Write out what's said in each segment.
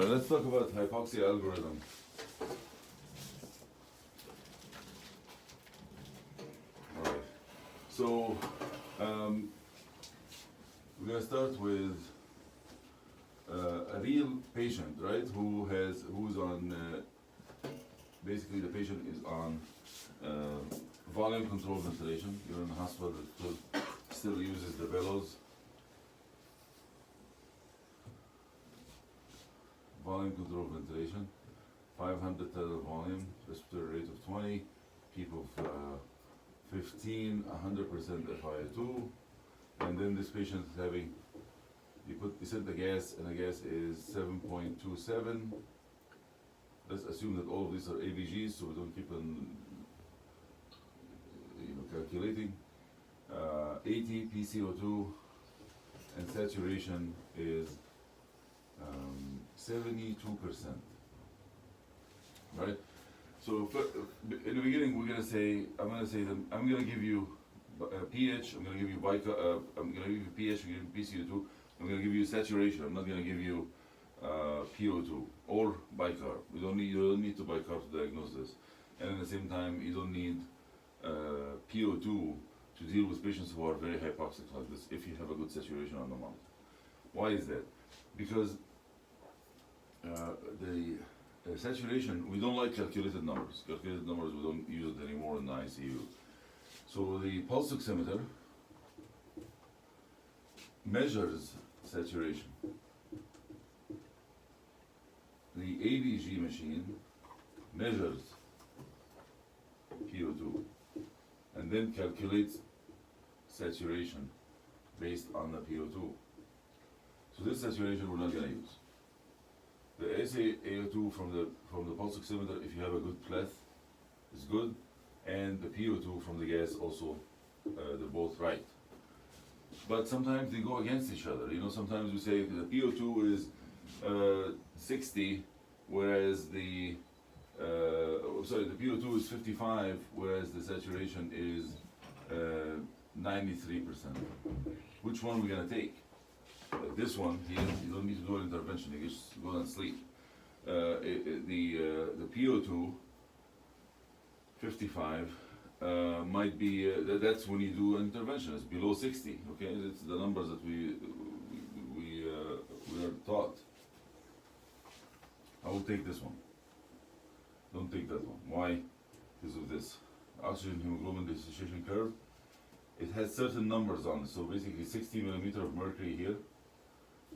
Let's talk about hypoxia algorithm. Alright, so we're going to start with a real patient, right, who's on, basically the patient is on volume control ventilation. You're in a hospital that still uses the bellows. Volume control ventilation, 500 tether volume, respiratory rate of 20, peak of 15, 100% FiO2, and then this patient is having, you set the gas, and the gas is 7.27. Let's assume that all of these are ABGs, so we don't keep on calculating. 80 PCO2, and saturation is 72%, right? So in the beginning, we're gonna say, I'm gonna give you pH. I'm gonna give you I'm gonna give you pH. I'm gonna give you PCO2. I'm gonna give you saturation. I'm not gonna give you PO2 or bicarb. You don't need to bicarb to diagnose this. And at the same time, you don't need PO2 to deal with patients who are very hypoxic like this if you have a good saturation on the mount. Why is that? Because the saturation, we don't like calculated numbers. Calculated numbers, we don't use it anymore in the ICU. So the pulse oximeter measures saturation. The ABG machine measures PO2 and then calculates saturation based on the PO2. So this saturation we're not going to use. The SaO2 from the pulse oximeter, if you have a good pleth, is good, and the PO2 from the gas also, they're both right. But sometimes they go against each other. Sometimes we say the PO2 is 60, whereas the PO2 is 55, whereas the saturation is 93%. Which one are we going to take? Like this one here, you don't need to do an intervention, you just go and sleep. The PO2, 55, might be, that's when you do an intervention, it's below 60, okay? It's the numbers that we are taught. I will take this one. Don't take that one. Why? Because of this. Oxygen hemoglobin dissociation curve. It has certain numbers on it. So basically 60 millimeter of mercury here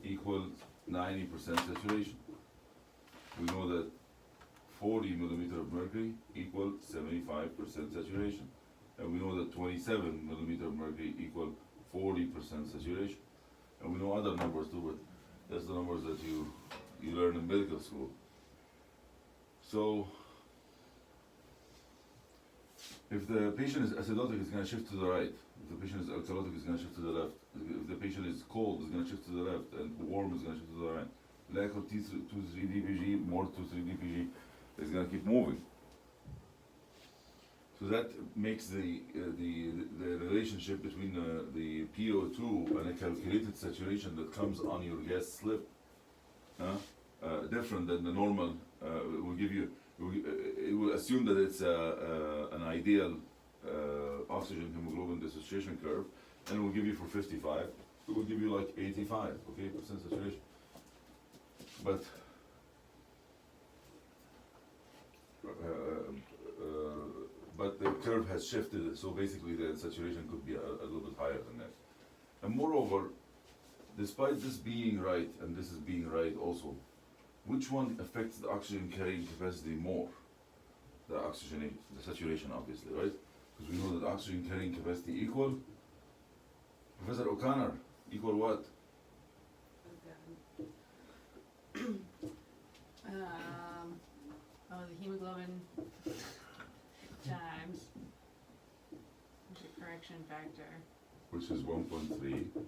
equals 90% saturation. We know that 40 millimeter of mercury equals 75% saturation. And we know that 27 millimeter of mercury equals 40% saturation. And we know other numbers too, but that's the numbers that you learn in medical school. So if the patient is acidotic, it's going to shift to the right. If the patient is alkalotic, it's going to shift to the left. If the patient is cold, it's going to shift to the left, and warm is going to shift to the right. Lack of T2,3-DPG, more 2,3-DPG is going to keep moving. So that makes the relationship between the PO2 and a calculated saturation that comes on your gas slip different than the normal. It will give you. It will assume that it's an ideal oxygen hemoglobin dissociation curve, and it will give you for 55. It will give you like 85, okay, percent saturation. But the curve has shifted, so basically the saturation could be a little bit higher than that. And moreover, despite this being right and this is being right also, which one affects the oxygen carrying capacity more? The saturation, obviously, right? Because we know that oxygen carrying capacity equal, Professor O'Connor, equal what? The hemoglobin times the correction factor. Which is 1.3.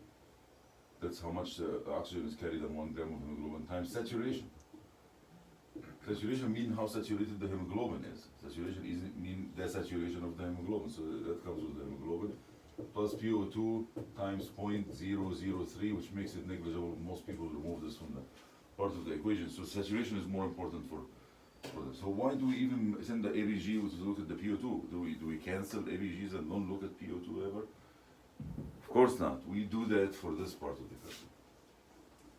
That's how much oxygen is carried on 1 gram of hemoglobin times saturation. Saturation means how saturated the hemoglobin is. Saturation isn't mean desaturation of the hemoglobin, so that comes with the hemoglobin. Plus PO2 times 0.003, which makes it negligible. Most people remove this from part of the equation. So saturation is more important for this. So why do we even send the ABG to look at the PO2? Do we cancel ABGs and don't look at PO2 ever? Of course not. We do that for this part of the curve.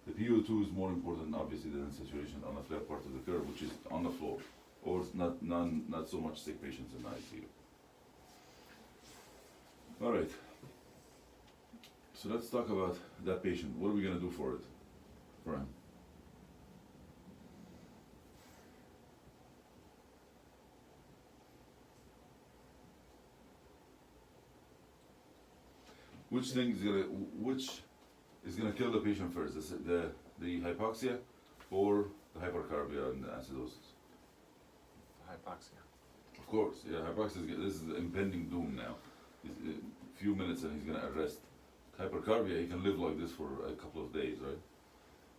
The PO2 is more important, obviously, than saturation on the flat part of the curve, which is on the floor, or it's not so much sick patients in the ICU. All right. So let's talk about that patient. What are we gonna do for him? Which is gonna kill the patient first? Is it the hypoxia or the hypercarbia and the acidosis? Hypoxia. Of course, yeah, hypoxia this is impending doom now. A few minutes and he's gonna arrest. Hypercarbia, he can live like this for a couple of days, right?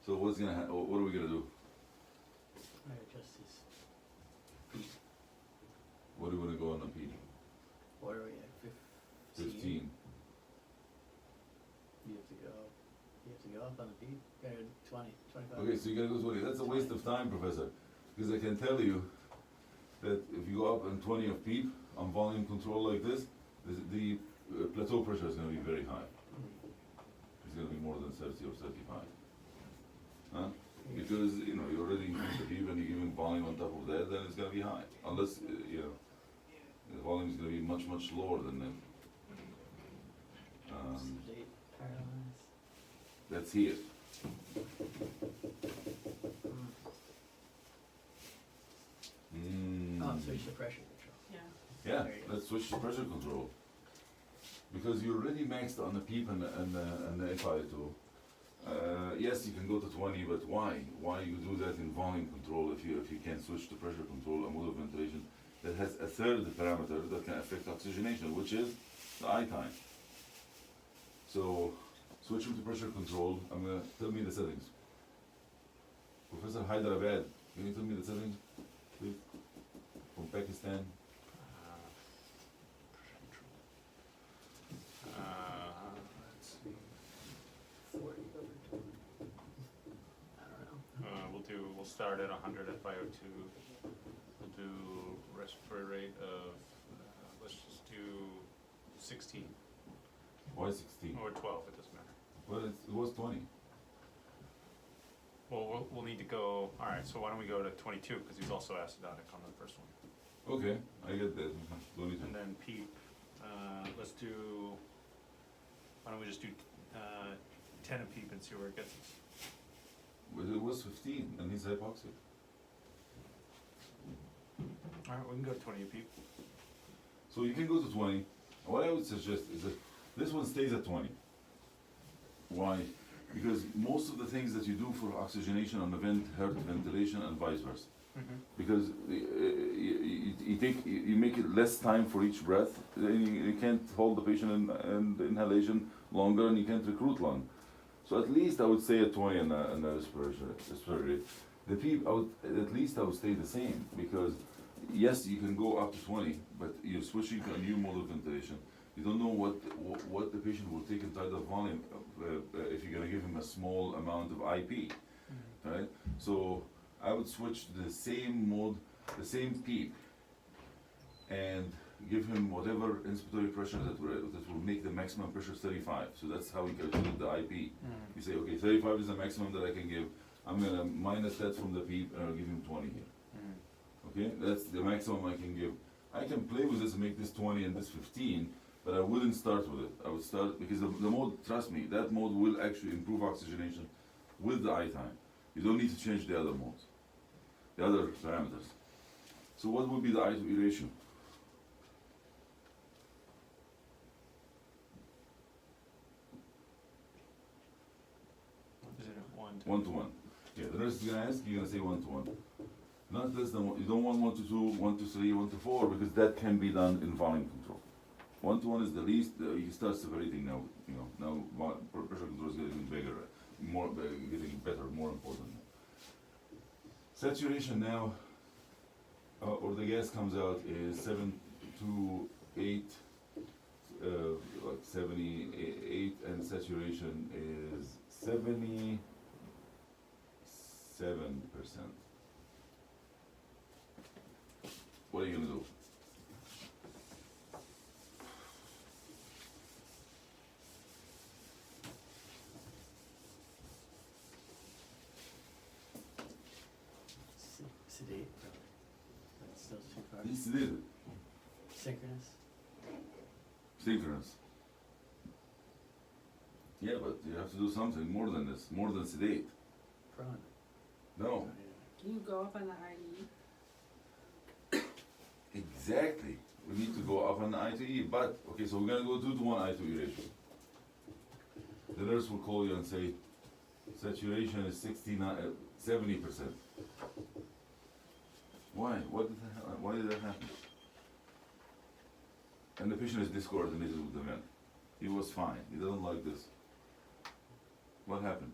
So what are we gonna do? I adjust his What do we wanna go on the P? What are we at? 15. You have to go up on the beat. Go 20, 25. Okay, so you gotta go 20. That's a waste of time, Professor, because I can tell you that if you go up on 20 of PEEP on volume control like this, the plateau pressure is gonna be very high. It's gonna be more than 30 or 35. Huh? Because, you know, you already increase the PEEP and you're giving volume on top of that, then it's gonna be high. Unless, you know, the volume is gonna be much, much lower than that. Sedate, paralyze. That's here. Oh, switch the pressure control. Yeah. Yeah, There you go. let's switch to pressure control. Because you're already maxed on the PEEP and the FI2. Yes, you can go to 20, but why? Why you do that in volume control if you can't switch to pressure control and mode of ventilation that has a third parameter that can affect oxygenation, which is the I time. So switching to pressure control, tell me the settings. Professor Hyderabad, can you tell me the settings, please? From Pakistan. Let's see. 40 over 20. I don't know. We'll start at 100 at FiO2. We'll do respiratory rate of, let's just do 16 Why 16? or 12, it doesn't matter. Well, it was 20. Well, we'll need to go, all right, so why don't we go to 22, because he's also acidotic on the first one. Okay, I get that. 22. And then PEEP, let's do, why don't we just do 10 of PEEP and see where it gets us? But it was 15, and he's hypoxic. All right, we can go to 20 of PEEP. So you can go to 20. What I would suggest is that this one stays at 20. Why? Because most of the things that you do for oxygenation on the vent hurt ventilation and vice versa. Because you make it less time for each breath, then you can't hold the patient in the inhalation longer and you can't recruit lung. So at least I would stay at 20 in the respiratory rate. The PEEP, at least I would stay the same, because yes, you can go up to 20, but you're switching to a new mode of ventilation. You don't know what the patient will take inside the volume if you're gonna give him a small amount of IP, right? So I would switch to the same mode, the same PEEP, and give him whatever inspiratory pressure that will make the maximum pressure 35. So that's how we calculate the IP. You say, okay, 35 is the maximum that I can give. I'm gonna minus that from the PEEP and I'll give him 20 here. Okay, that's the maximum I can give. I can play with this and make this 20 and this 15, but I wouldn't start with it. I would start, because the mode, trust me, that mode will actually improve oxygenation with the I time. You don't need to change the other modes, the other parameters. So what would be the I to E ratio? Is it 1 to 1 to 1. Yeah, the nurse is gonna ask, you're gonna say 1 to 1. Not less than 1. You don't want 1 to 2, 1 to 3, 1 to 4, because that can be done in volume control. 1 to 1 is the least. You start separating now. You know, now pressure control is getting bigger, more getting better, more important. Saturation now, or the gas comes out is 7 to 8, like 78, and saturation is 70. 7%. What are you gonna do? Sedate, probably. That's still too far. He's sedated. Synchronous. Synchronous. Yeah, but you have to do something more than this, more than sedate. Prana. No, Oh, yeah. Can you go up on the IE? exactly. We need to go up on the I to E, but, okay, so we're gonna go 2-to-1 I to E ratio. The nurse will call you and say, saturation is 70%. Why? Why did that happen? And the patient is discoordinated with the vent. He was fine. He doesn't like this. What happened?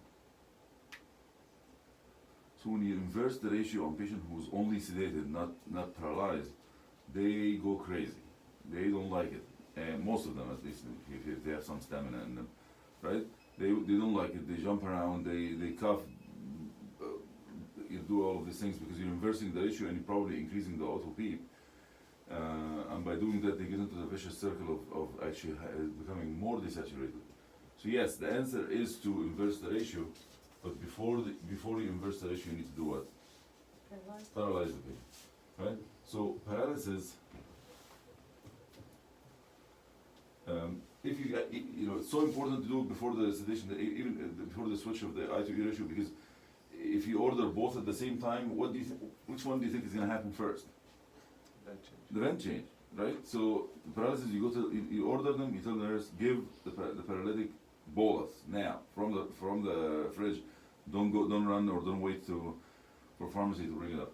So when you inverse the ratio on patient who's only sedated, not paralyzed, they go crazy. They don't like it. And most of them, at least, if they have some stamina in them, right? They don't like it. They jump around. They cough. You do all of these things because you're inversing the ratio and you're probably increasing the auto peep. And by doing that, they get into the vicious circle of actually becoming more desaturated. So yes, the answer is to inverse the ratio, but before you inverse the ratio, you need to do what? Paralyze the patient, right? So paralysis, if you get, it's so important to do it before the sedation, even before the switch of the I to E ratio, because if you order both at the same time, which one do you think is going to happen first? That change. The vent change, right? So paralysis, you order them, you tell the nurse, give the paralytic bolus now from the fridge. Don't run or don't wait for pharmacy to bring it up.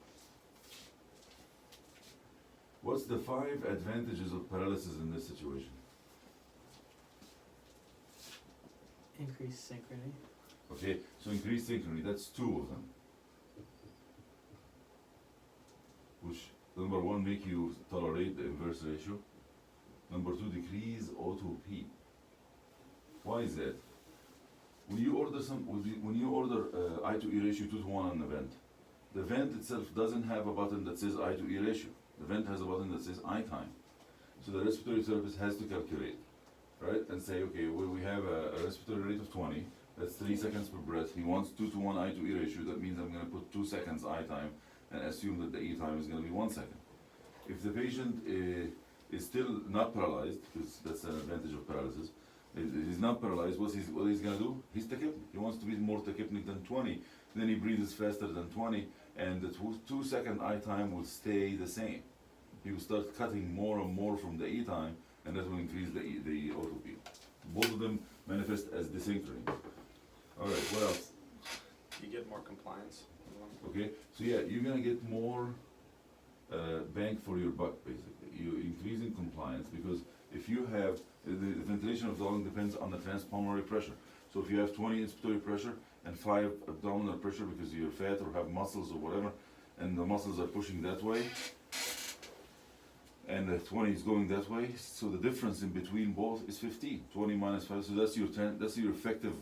What's the 5 advantages of paralysis in this situation? Increased synchrony. Okay, so increased synchrony, that's 2 of them. Which, number 1, make you tolerate the inverse ratio. Number 2, decrease auto peep. Why is that? When you order I to E ratio 2-to-1 on the vent itself doesn't have a button that says I to E ratio. The vent has a button that says I time. So the respiratory therapist has to calculate, right? And say, okay, well, we have a respiratory rate of 20, that's 3 seconds per breath. He wants 2-to-1 I to E ratio, that means I'm gonna put 2 seconds I time and assume that the E time is gonna be 1 second. If the patient is still not paralyzed, because that's an advantage of paralysis, he's not paralyzed, what he's gonna do? He's tachypnic. He wants to be more tachypnic than 20. Then he breathes faster than 20, and the 2-second I time will stay the same. He will start cutting more and more from the E time, and that will increase the auto peep. Both of them manifest as desynchrony. All right, what else? You get more compliance. Okay, so yeah, you're gonna get more bang for your buck, basically. You're increasing compliance because if you have, the ventilation of the lung depends on the transpulmonary pressure. So if you have 20 inspiratory pressure and 5 abdominal pressure because you're fat or have muscles or whatever, and the muscles are pushing that way, and the 20 is going that way, so the difference in between both is 15. 20 minus 5, so that's your effective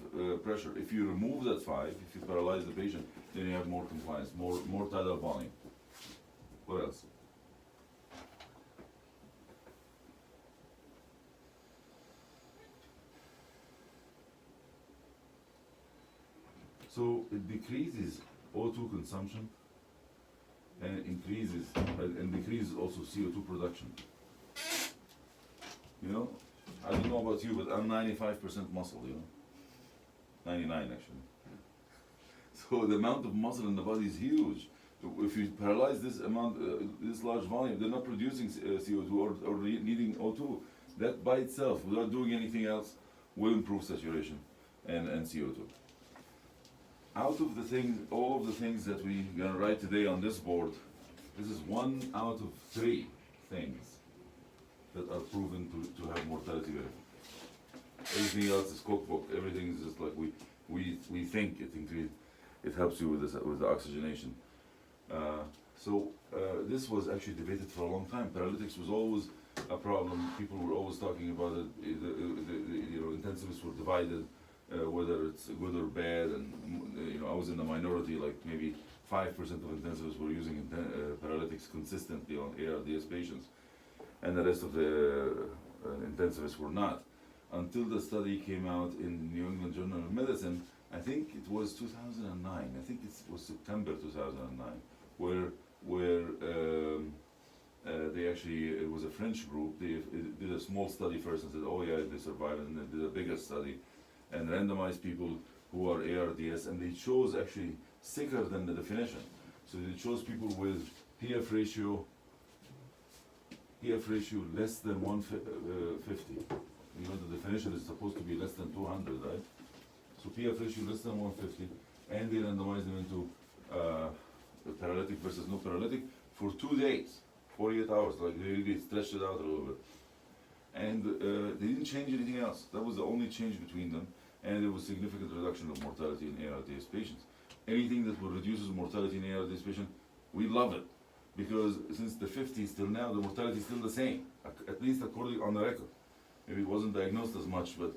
pressure. If you remove that 5, if you paralyze the patient, then you have more compliance, more tidal volume. What else? So it decreases O2 consumption and increases and decreases also CO2 production. I don't know about you, but I'm 95% muscle, 99 actually. So the amount of muscle in the body is huge. If you paralyze this amount, this large volume, they're not producing CO2 or needing O2. That by itself, without doing anything else, will improve saturation and CO2. Out of all of the things that we're gonna write today on this board, this is 1 out of 3 things that are proven to have mortality benefit. Everything else is cookbook. Everything is just like we think it helps you with the oxygenation. This was actually debated for a long time. Paralytics was always a problem. People were always talking about it. The intensivists were divided. whether it's good or bad, and you know, I was in the minority, like maybe 5% of intensivists were using paralytics consistently on ARDS patients, and the rest of the intensivists were not. Until the study came out in New England Journal of Medicine, I think it was 2009, I think it was September 2009, where they actually, it was a French group, they did a small study first and said, oh yeah, they survived, and they did a bigger study, and randomized people who are ARDS, and they chose actually sicker than the definition. So they chose people with PF ratio less than 150. You know, the definition is supposed to be less than 200, right? So PF ratio less than 150, and they randomized them into paralytic versus no paralytic for 2 days, 48 hours, like they really stretched it out a little bit. And they didn't change anything else. That was the only change between them, and there was significant reduction of mortality in ARDS patients. Anything that reduces mortality in ARDS patients, we love it, because since the 50s till now, the mortality is still the same, at least according on the record. Maybe it wasn't diagnosed as much, but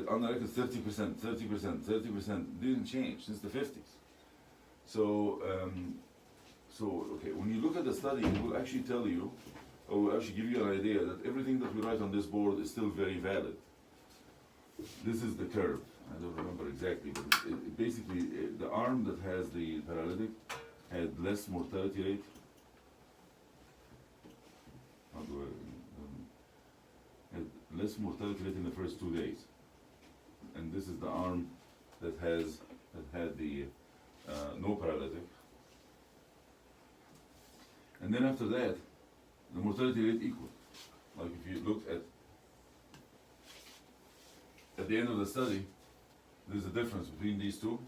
on the record, 30%, 30%, 30% didn't change since the 50s. So, okay, when you look at the study, it will actually tell you, or will actually give you an idea that everything that we write on this board is still very valid. This is the curve. I don't remember exactly, but basically, the arm that has the paralytic had less mortality rate. How do I, had less mortality rate in the first 2 days. And this is the arm that had the no paralytic. And then after that, the mortality rate equal. Like if you look at the end of the study, there's a difference between these two.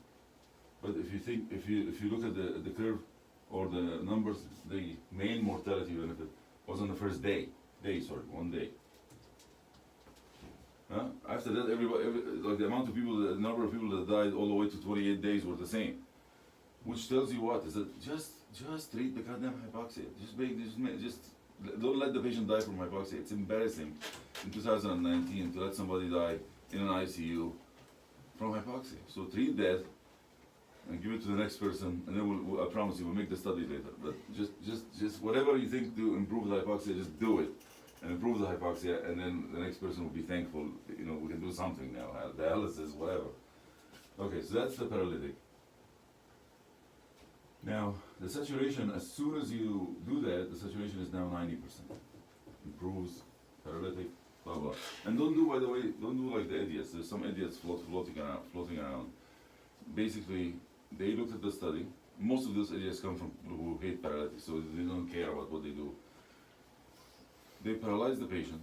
But if you look at the curve or the numbers, the main mortality benefit was on the first day. 1 day. After that, like the amount of people, the number of people that died all the way to 28 days were the same. Which tells you what? Is that just treat the goddamn hypoxia. Just don't let the patient die from hypoxia. It's embarrassing in 2019 to let somebody die in an ICU from hypoxia. So treat that and give it to the next person, and then I promise you, we'll make the study later. But just whatever you think to improve the hypoxia, just do it and improve the hypoxia, and then the next person will be thankful. You know, we can do something now. Dialysis, whatever. Okay, so that's the paralytic. Now, the saturation, as soon as you do that, the saturation is now 90%. Improves, paralytic, blah, blah. And don't do, by the way, don't do like the idiots. There's some idiots floating around. Basically, they looked at the study. Most of those idiots come from people who hate paralytics, so they don't care about what they do. They paralyze the patient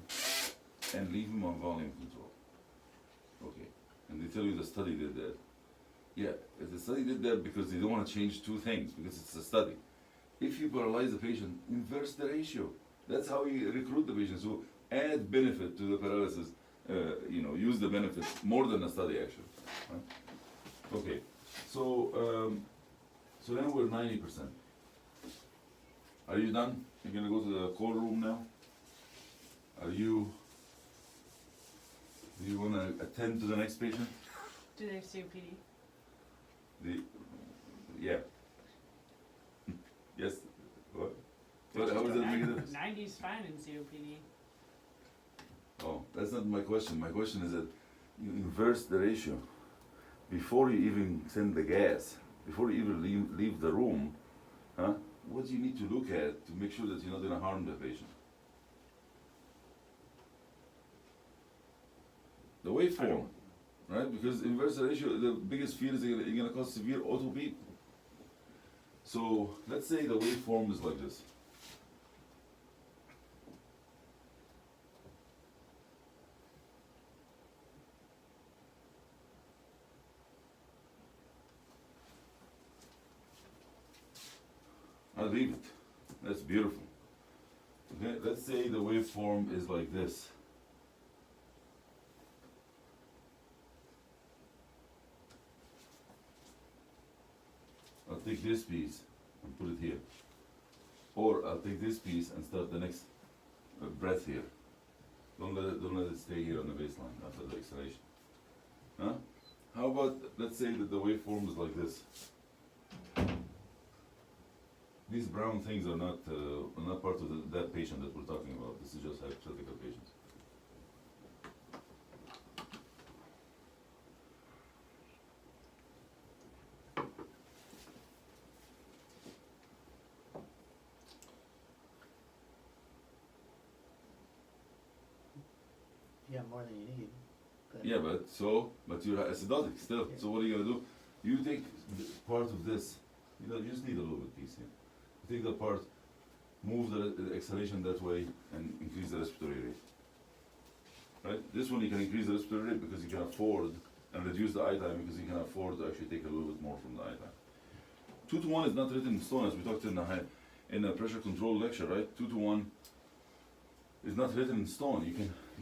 and leave him on volume control. Okay, and they tell you the study did that. Yeah, the study did that because they don't want to change two things, because it's a study. If you paralyze the patient, inverse the ratio. That's how you recruit the patient. So add benefit to the paralysis, use the benefits more than the study actually. Right? Okay, so now we're 90%. Are you done? You're gonna go to the call room now? Do you wanna attend to the next patient? Do they have COPD? Yeah. Yes. What? How is that make a difference? 90's fine in COPD. Oh, that's not my question. My question is that you inverse the ratio. Before you even send the gas, before you even leave the room, what do you need to look at to make sure that you're not going to harm the patient? The waveform, right? Because inverse the ratio, the biggest fear is you're going to cause severe auto-beat. So let's say the waveform is like this. I'll leave it. That's beautiful. Okay, let's say the waveform is like this. I'll take this piece and put it here. Or I'll take this piece and start the next breath here. Don't let it stay here on the baseline after the exhalation. Huh? How about, let's say that the waveform is like this. These brown things are not part of that patient that we're talking about. This is just hypothetical patients. You got more than you need. But Yeah, but you're acidotic still. Yeah. So what are you gonna do? You take part of this. You just need a little bit piece here. You take that part, move the exhalation that way, and increase the respiratory rate. Right? This one you can increase the respiratory rate because you can afford, and reduce the eye time because you can afford to actually take a little bit more from the eye time. 2-to-1 is not written in stone, as we talked in the pressure control lecture, right? 2-to-1 is not written in stone. You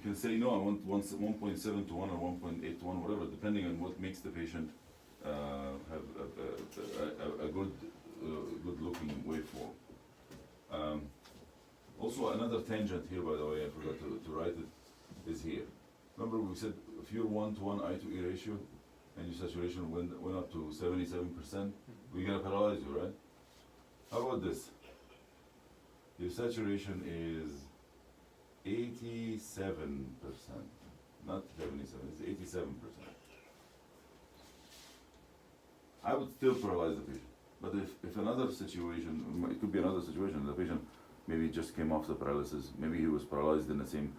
can say no, I want 1.7 to 1 or 1.8 to 1, whatever, depending on what makes the patient have a good looking waveform. Also, another tangent here, by the way, I forgot to write it, is here. Remember we said if you're 1-to-1 eye to E ratio and your saturation went up to 77%, we're gonna paralyze you, right? How about this? Your saturation is 87%, not 77, it's 87%. I would still paralyze the patient. But if another situation, it could be another situation, the patient maybe just came off the paralysis, maybe he was paralyzed in the same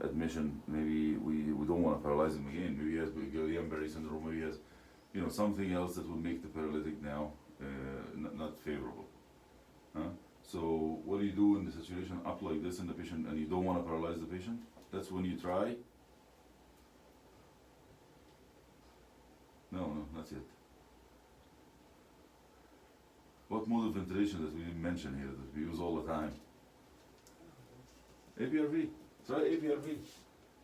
admission, maybe we don't want to paralyze him again, maybe he has Guillain-Barré syndrome, maybe he has something else that would make the paralytic now not favorable. Huh? So what do you do in the situation up like this in the patient and you don't want to paralyze the patient? That's when you try. No, not yet. What mode of ventilation that we didn't mention here that we use all the time? APRV. Try APRV.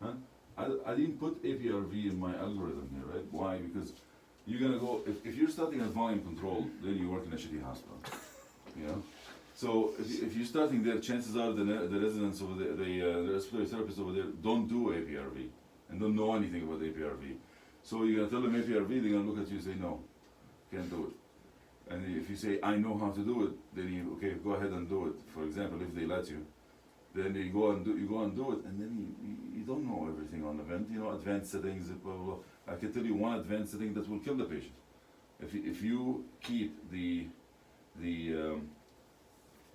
Huh? I didn't put APRV in my algorithm here, right? Why? Because you're gonna go, if you're starting at volume control, then you work in a shitty hospital. You know? So if you're starting there, chances are the residents over there, the respiratory therapists over there don't do APRV and don't know anything about APRV. So you're gonna tell them APRV, they're gonna look at you and say, no, can't do it. And if you say, I know how to do it, then okay, go ahead and do it. For example, if they let you, then you go and do it, and then you don't know everything on the vent. Advanced settings, blah, blah, blah. I can tell you one advanced setting that will kill the patient. If you keep the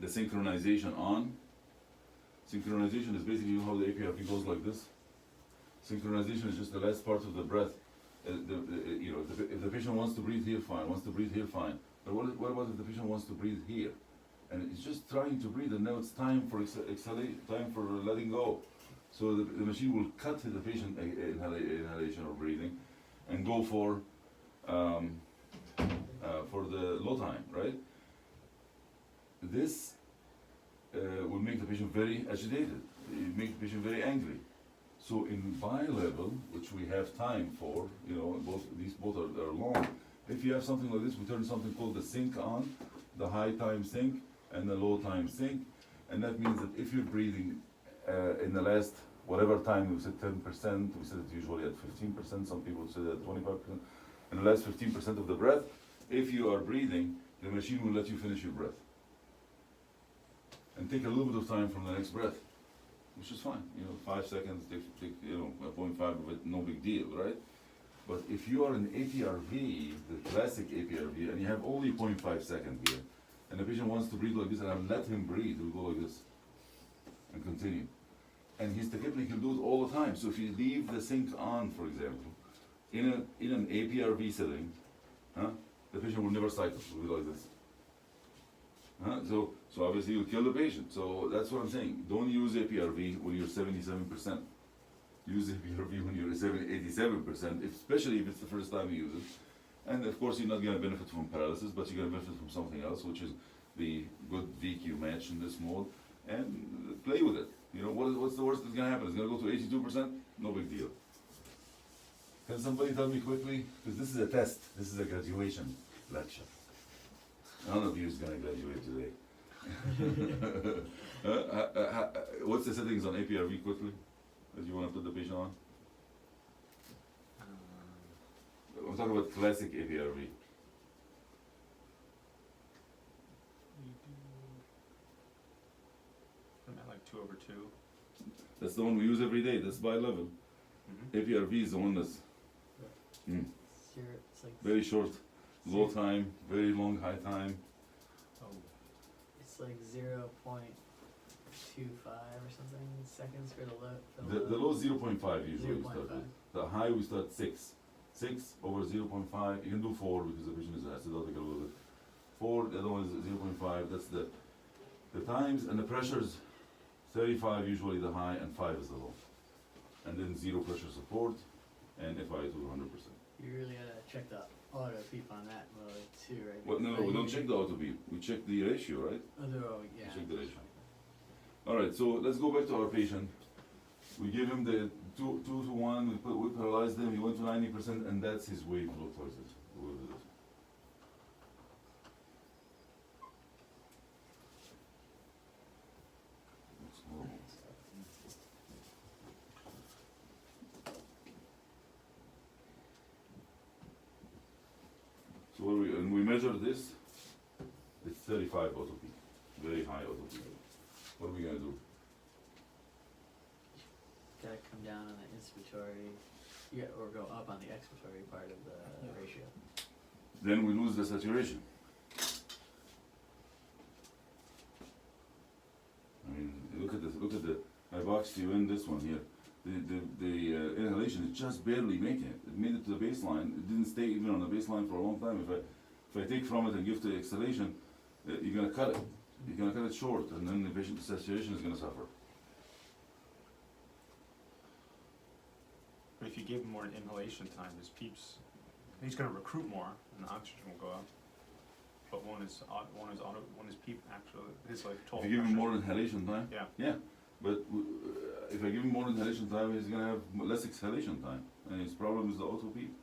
synchronization on, synchronization is basically how the APRV goes like this. Synchronization is just the last part of the breath. If the patient wants to breathe here, fine. But what about if the patient wants to breathe here? And it's just trying to breathe, and now it's time for time for letting go. So the machine will cut the patient inhalation or breathing, and go for the low time, right? This will make the patient very agitated. It makes the patient very angry. So in bi-level, which we have time for, these both are long. If you have something like this, we turn something called the sync on, the high time sync and the low time sync, and that means that if you're breathing in the last whatever time, we said 10%, we said it usually at 15%, some people said at 25%, in the last 15% of the breath, if you are breathing, the machine will let you finish your breath. And take a little bit of time from the next breath, which is fine. 5 seconds, take 0.5 of it, no big deal, right? But if you are in APRV, the classic APRV, and you have only 0.5 seconds here, and the patient wants to breathe like this, and I let him breathe, he'll go like this, and continue. And he's technically can do it all the time. So if you leave the sync on, for example, in an APRV setting, the patient will never cycle, it will be like this. So obviously you'll kill the patient. So that's what I'm saying. Don't use APRV when you're 77%. Use APRV when you're 87%, especially if it's the first time you use it. And of course you're not going to benefit from paralysis, but you're going to benefit from something else, which is the good VQ match in this mode. And play with it. What's the worst that's going to happen? It's going to go to 82%? No big deal. Can somebody tell me quickly? Because this is a test. This is a graduation lecture. None of you is going to graduate today. What's the settings on APRV quickly that you want to put the patient on? I'm talking about classic APRV. We do. I'm at like 2/2. That's the one we use every day. That's by level. Mm-hmm. APRV is the one that's It's like very short, low time, very long high time. Oh, it's like 0.25 or something seconds for the low. The low 0.5 usually we start 0.5. with. The high we start 6. 6 over 0.5. You can do 4 because the patient is acidotic a little bit. 4, the other one is 0.5. That's the times, and the pressures. 35 usually the high and 5 is the low. And then 0 pressure support and FI to 100%. You really gotta check the auto peep on that mode too, right? Well, no, Because we that don't check the auto beep. We check the ratio, right? Oh, yeah. Check the ratio. Alright, so let's go back to our patient. We give him the 2 to 1, we paralyzed him, he went to 90%, and that's his wave flow towards it. We'll do this. Looks horrible. So what and we measure this, it's 35 auto peak, very high auto peak. What are we gonna do? Gotta come down on the inspiratory, yeah, or go up on the expiratory part of the ratio. Then we lose the saturation. I mean, look at the hypoxia in this one here. The inhalation is just barely making it. It made it to the baseline. It didn't stay even on the baseline for a long time. If I take from it and give to exhalation, you're gonna cut it. You're gonna cut it short, and then the patient's saturation is gonna suffer. but if you give him more inhalation time, his peeps, he's gonna recruit more, and the oxygen will go up. But one is peep actually, his like total If you give him pressure. more inhalation time, Yeah. yeah. But if I give him more inhalation time, he's gonna have less exhalation time, and his problem is the auto peep.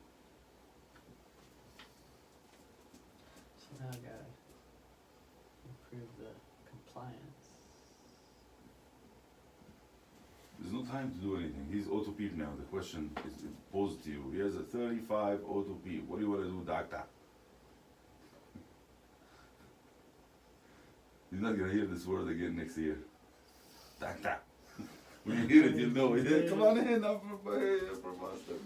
So now I gotta improve the compliance. There's no time to do anything. He's auto peep now. The question is posed to you. He has a 35 auto peep. What do you want to do, doctor? You're not gonna hear this word again next year. Doctor. When you hear it, you'll know. Yeah, come on in, upper master.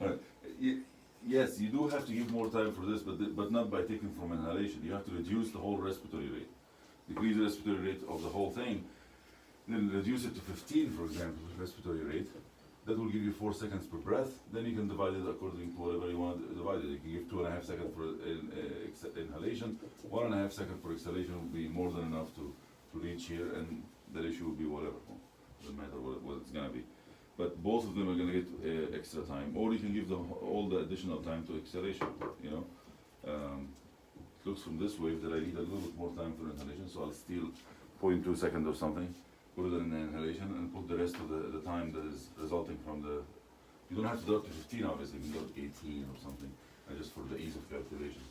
Alright. Yes, you do have to give more time for this, but not by taking from inhalation. You have to reduce the whole respiratory rate. Decrease the respiratory rate of the whole thing. Then reduce it to 15, for example, respiratory rate. That will give you 4 seconds per breath. Then you can divide it according to whatever you want to divide it. You can give 2.5 seconds for inhalation. 1.5 seconds for exhalation will be more than enough to reach here, and the ratio will be whatever. Doesn't matter what it's gonna be. But both of them are gonna get extra time. Or you can give all the additional time to exhalation. You know, it looks from this wave that I need a little bit more time for inhalation, so I'll steal 0.2 seconds or something. Put it in the inhalation and put the rest of the time that is resulting from the. You don't have to do up to 15, obviously. You can go to 18 or something, just for the ease of calculation.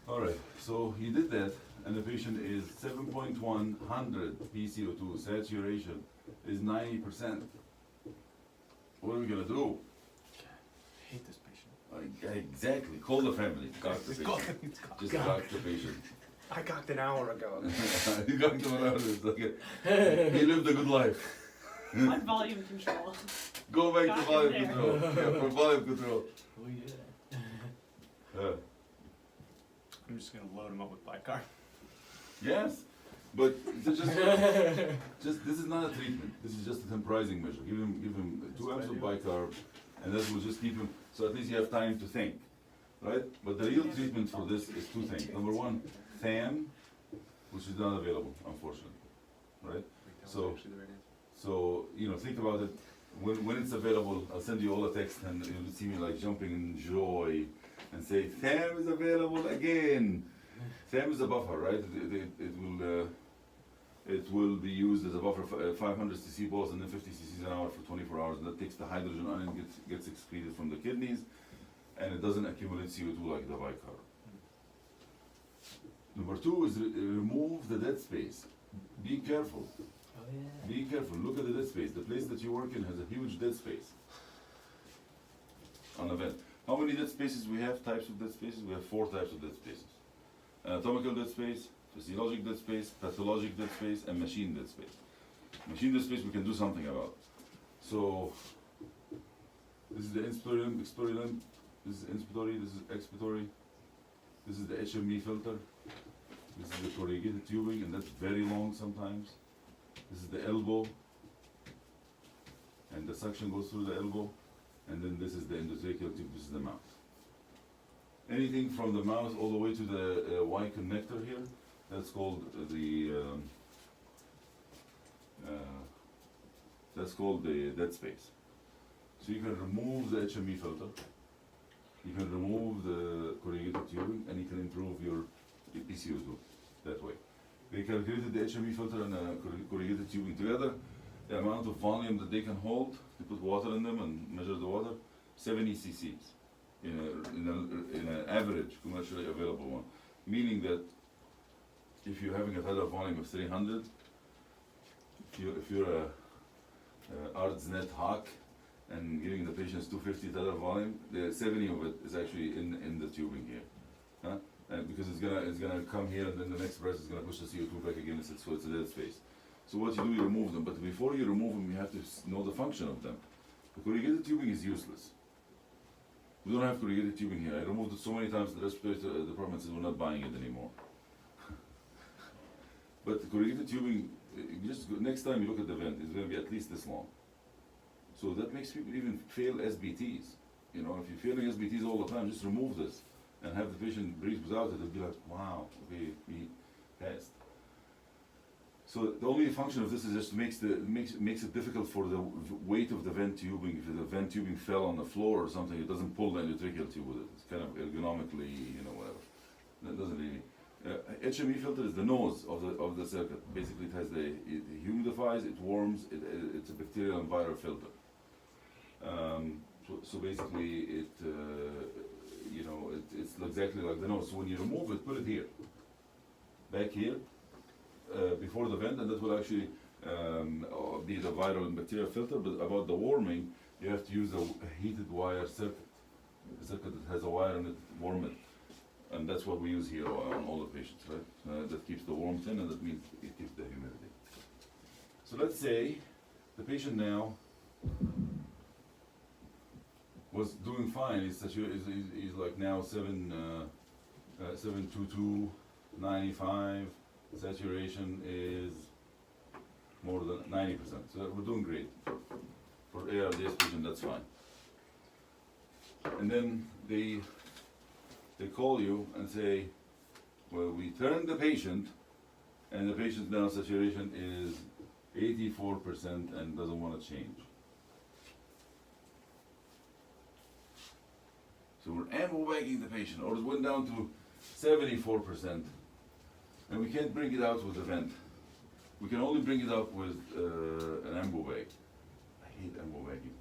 All right, so he did that, and the patient is 7.100 PCO2. Saturation is 90%. What are we gonna do? I hate this patient. Exactly. Call the family. Dock the patient. Just dock the patient. I cocked an hour ago. You got to around it. Okay. He lived a good life. On volume control. Go back Got to him volume there. control. Yeah, for volume control. We do that. I'm just gonna load him up with bicarb. Yes, but just this is not a treatment. This is just a temporizing measure. Give him 2 amps of bicarb, and that will just keep him. So at least you have time to think, right? But the real treatment for this is 2 things. Number 1, THAM, which is not available, unfortunately, right? So think about it. When it's available, I'll send you all a text, and you'll see me like jumping in joy and say, THAM is available again. THAM is a buffer, right? It will be used as a buffer for 500 cc bottles and then 50 cc an hour for 24 hours, and that takes the hydrogen ion and gets excreted from the kidneys, and it doesn't accumulate CO2 like the bicarb. Number 2 is remove the dead space. Be careful. yeah. Be careful, look at the dead space. The place that you work in has a huge dead space on the vent. How many dead spaces we have, types of dead spaces? We have 4 types of dead spaces. Anatomical dead space, physiologic dead space, pathologic dead space, and machine dead space. Machine dead space we can do something about. So, this is the inspiratory, expiratory, this is inspiratory, this is expiratory, this is the HME filter, this is the corrugated tubing, and that's very long sometimes. This is the elbow, and the suction goes through the elbow, and then this is the endotracheal tube, this is the mouth. Anything from the mouth all the way to the Y connector here, that's called the dead space. So you can remove the HME filter, you can remove the corrugated tubing, and you can improve your PCO2 that way. They calculated the HME filter and corrugated tubing together, the amount of volume that they can hold. They put water in them and measure the water, 70 cc's in an average commercially available one. Meaning that if you're having a tether volume of 300, if you're a ArdsNet hack and giving the patients 250 tether volume, the 70 of it is actually in the tubing here, huh? Because it's gonna come here, and then the next breath is gonna push the CO2 back again, so it's a dead space. So what you do, you remove them, but before you remove them, you have to know the function of them. The corrugated tubing is useless. We don't have corrugated tubing here. I removed it so many times the respirator department says we're not buying it anymore. But the corrugated tubing, next time you look at the vent, it's going to be at least this long. So that makes people even fail SBTs. You know, if you're failing SBTs all the time, just remove this and have the patient breathe without it. It'll be like, wow, okay, he passed. So the only function of this is just makes it difficult for the weight of the vent tubing. If the vent tubing fell on the floor or something, it doesn't pull the endotracheal tube with it. It's kind of ergonomically, you know, whatever. That doesn't really. HME filter is the nose of the circuit. Basically, it humidifies, it warms, it's a bacterial and viral filter. So basically, it's exactly like the nose. So when you remove it, put it here, back here, before the vent, and that will actually be the viral and bacterial filter. But about the warming, you have to use a heated wire circuit, a circuit that has a wire in it, warm it. And that's what we use here on all the patients, right? That keeps the warmth in, and that means it keeps the humidity. So let's say the patient now was doing fine. He's like now 722, 95. Saturation is more than 90%. So we're doing great. For ARDS patient, that's fine. And then they call you and say, well, we turned the patient, and the patient's now saturation is 84% and doesn't want to change. So we're ambo-bagging the patient, or it went down to 74%, and we can't bring it out with a vent. We can only bring it up with an ambo-bag. I hate ambo-bagging.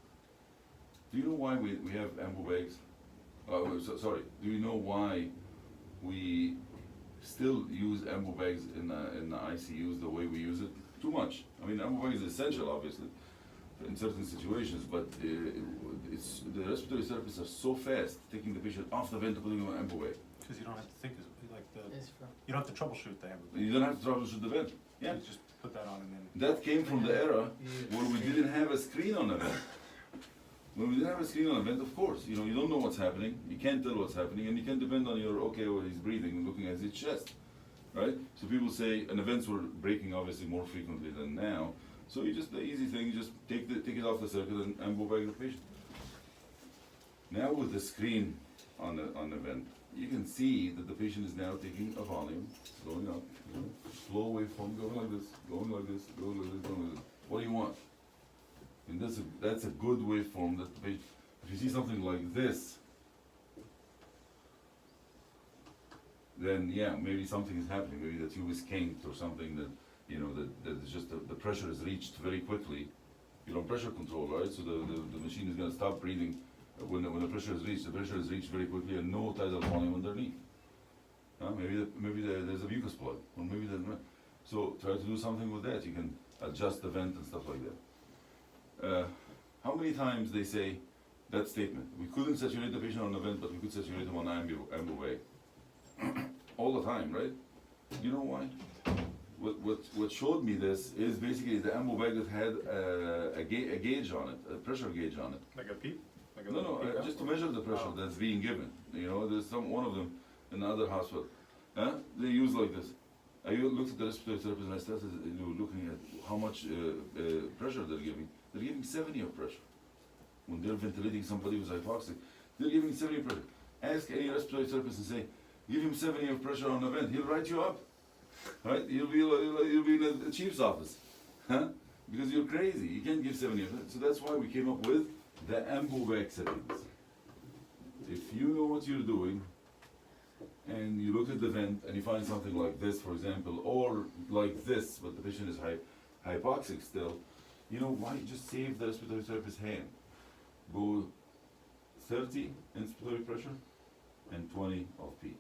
Do you know why we have ambo-bags? Sorry, do you know why we still use ambo bags in the ICUs the way we use it? Too much. I mean, ambo bag is essential, obviously, in certain situations, but the respiratory therapists are so fast taking the patient off the vent to putting them on ambo bag. Because you don't have to think, you don't have to troubleshoot the ambo bag. You don't have to troubleshoot the vent. Yeah. You just put that on and then. That came from the era where we didn't have a screen on the vent. When we didn't have a screen on the vent, of course, you don't know what's happening, you can't tell what's happening, and you can depend on your, okay, well, he's breathing and looking at his chest, right? So people say, and events were breaking obviously more frequently than now, so the easy thing, you just take it off the circuit and go back to the patient. Now with the screen on the vent, you can see that the patient is now taking a volume, going up, slow waveform, going like this, going like this, going like this, going like this. What do you want? And that's a good waveform that the patient, if you see something like this, then yeah, maybe something is happening. Maybe the tube is kinked or something that, that is just the pressure is reached very quickly. You're on pressure control, right? So the machine is going to stop breathing when the pressure is reached. The pressure is reached very quickly and no tidal volume underneath. Maybe there's a mucus plug, or maybe there's not. So try to do something with that. You can adjust the vent and stuff like that. How many times they say that statement? We couldn't saturate the patient on the vent, but we could saturate him on ambu bag. All the time, right? You know why? What showed me this is basically the ambu bag that had a gauge on it, a pressure gauge on it. Like a peep? Like a No, little peep out? just to measure the pressure Oh. that's being given. You know, there's one of them in another hospital. They use like this. I looked at the respiratory therapist and I started looking at how much pressure they're giving. They're giving 70 of pressure. When they're ventilating somebody who's hypoxic, they're giving 70 of pressure. Ask any respiratory therapist and say, give him 70 of pressure on the vent. He'll write you up. Right? You'll be in the chief's office. Huh? Because you're crazy. You can't give 70 of that. So that's why we came up with the ambu bag settings. If you know what you're doing, and you look at the vent and you find something like this, for example, or like this, but the patient is hypoxic still, you know why? Just save the respiratory therapist's hand. Go 30 inspiratory pressure and 20 of P.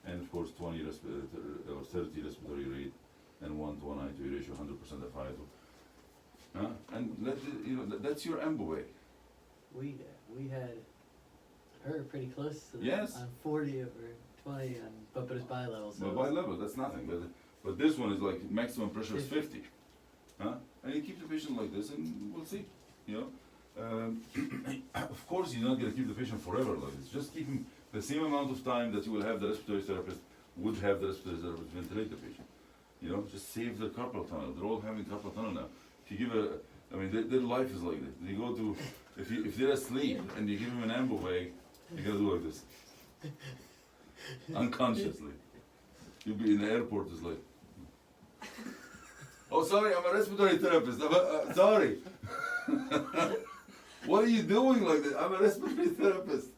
And of course 20 or 30 respiratory rate and 1 to 1 I2 ratio, 100% of I2. And that's your ambu bag. We had her pretty close to that, Yes. on 40 over 20, but it's bi-level, so. But by level, that's nothing. But this one is like maximum pressure is 50. And you keep the patient like this, and we'll see. You know, of course you're not going to keep the patient forever like this. Just keep him the same amount of time that you will have the respiratory therapist would have the respiratory therapist ventilate the patient. You know, just save the carpal tunnel. They're all having carpal tunnel now. If you give their life is like this. They go to, if they're asleep and you give them an ambu bag, you're gonna do like this, unconsciously. You'll be in the airport, it's like, oh sorry, I'm a respiratory therapist. Sorry. What are you doing like this? I'm a respiratory therapist.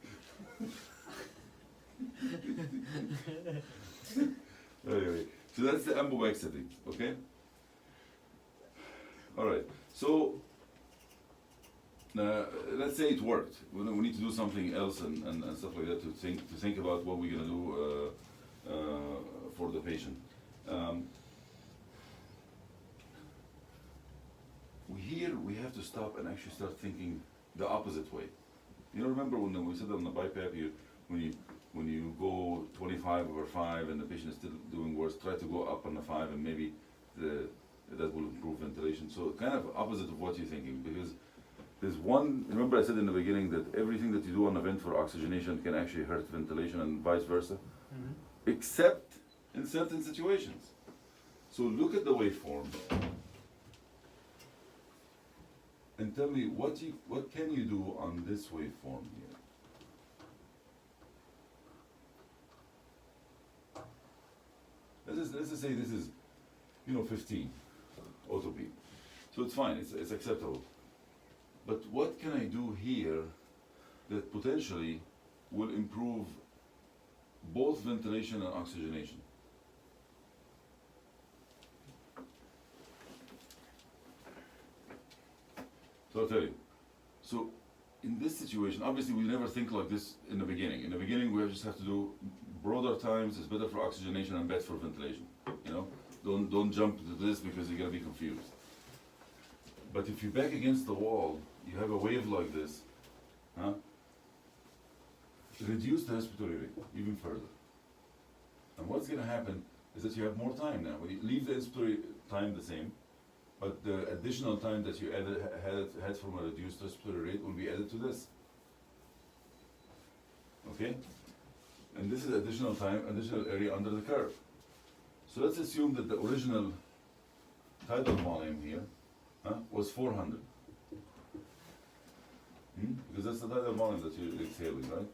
Anyway, so that's the ambu bag setting, okay? All right. So let's say it worked. We need to do something else and stuff like that to think about what we're gonna do for the patient. We have to stop and actually start thinking the opposite way. You know, remember when we said on the BiPAP, when you go 25 over 5 and the patient is still doing worse, try to go up on the 5 and maybe that will improve ventilation. So kind of opposite of what you're thinking, because there's one, remember I said in the beginning that everything that you do on a vent for oxygenation can actually hurt ventilation and vice versa, except in certain situations. So look at the waveform and tell me what can you do on this waveform here. Let's just say this is, 15 auto beat. So it's fine, it's acceptable. But what can I do here that potentially will improve both ventilation and oxygenation? So I'll tell you. So in this situation, obviously we never think like this in the beginning. In the beginning we just have to do broader times is better for oxygenation and bad for ventilation. Don't jump to this because you're gonna be confused. But if you're back against the wall, you have a wave like this, reduce the respiratory rate even further. And what's gonna happen is that you have more time now. We leave the respiratory time the same, but the additional time that you had from a reduced respiratory rate will be added to this. Okay? And this is additional time, additional area under the curve. So let's assume that the original tidal volume here was 400. Because that's the tidal volume that you're exhaling, right?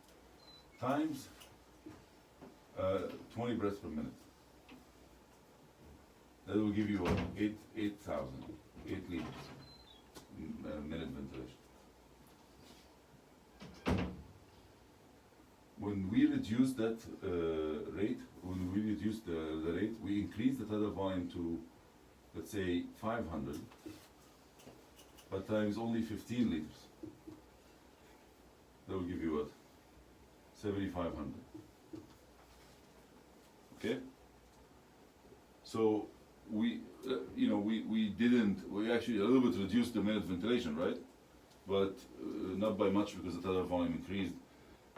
Times 20 breaths per minute. That will give you 8,000, 8 liters minute ventilation. When we reduce that rate, when we reduce the rate, we increase the tidal volume to, let's say, 500, but times only 15 liters. That will give you what? 7,500. Okay? So we actually a little bit reduced the minute ventilation, right? But not by much because the tidal volume increased.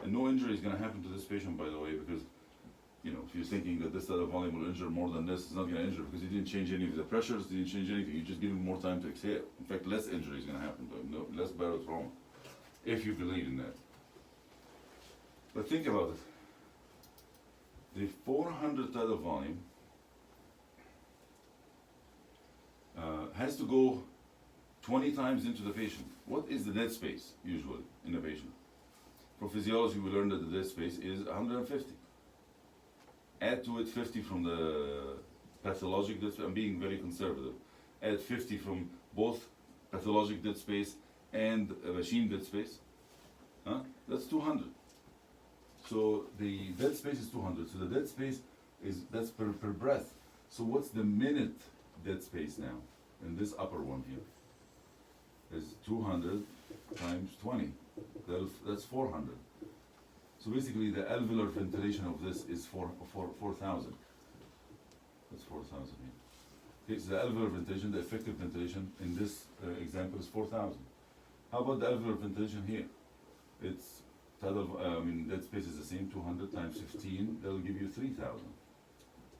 And no injury is going to happen to this patient, by the way, because if you're thinking that this tidal volume will injure more than this, it's not going to injure because you didn't change any of the pressures, you didn't change anything. You just give him more time to exhale. In fact, less injury is going to happen to him, less barotrauma, if you believe in that. But think about it. The 400 tidal volume has to go 20 times into the patient. What is the dead space usually in the patient? For physiology, we learned that the dead space is 150. Add to it 50 from the pathologic dead space. I'm being very conservative. Add 50 from both pathologic dead space and machine dead space. That's 200. So the dead space is 200. So the dead space that's per breath. So what's the minute dead space now? In this upper one here is 200 times 20. That's 400. So basically the alveolar ventilation of this is 4,000. That's 4,000 here. Okay, so the alveolar ventilation, the effective ventilation in this example is 4,000. How about the alveolar ventilation here? It's dead space is the same, 200 times 15, that'll give you 3,000.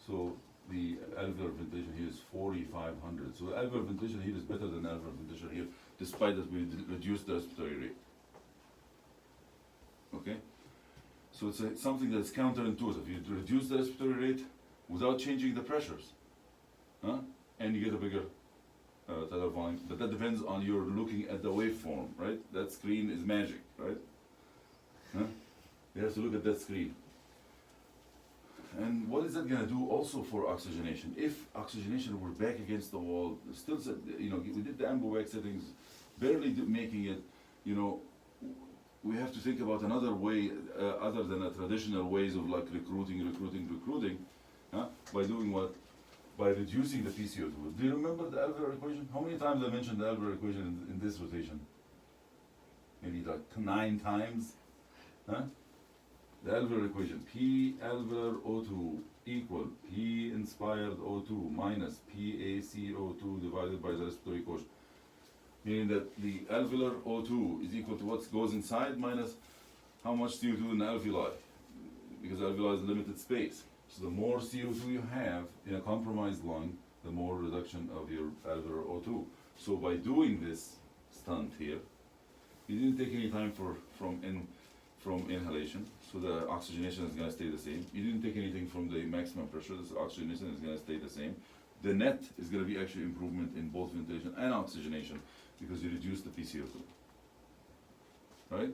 So the alveolar ventilation here is 4,500. So the alveolar ventilation here is better than the alveolar ventilation here, despite that we reduced the respiratory rate. Okay? So it's something that's counterintuitive. You reduce the respiratory rate without changing the pressures, and you get a bigger tidal volume. But that depends on you're looking at the waveform, right? That screen is magic, right? You have to look at that screen. And what is that going to do also for oxygenation? If oxygenation were back against the wall, still, we did the ambu-vac settings, barely making it, we have to think about another way other than the traditional ways of like recruiting, by doing what? By reducing the PCO2. Do you remember the alveolar equation? How many times I mentioned the alveolar equation in this rotation? Maybe like 9 times. The alveolar equation, P alveolar O2 equal P inspired O2 minus PaCO2 divided by the respiratory quotient. Meaning that the alveolar O2 is equal to what goes inside minus how much CO2 in the alveoli, because alveoli is limited space. So the more CO2 you have in a compromised lung, the more reduction of your alveolar O2. So by doing this stunt here, you didn't take any time from inhalation, so the oxygenation is going to stay the same. You didn't take anything from the maximum pressure, the oxygenation is going to stay the same. The net is going to be actually improvement in both ventilation and oxygenation because you reduce the PCO2. Right?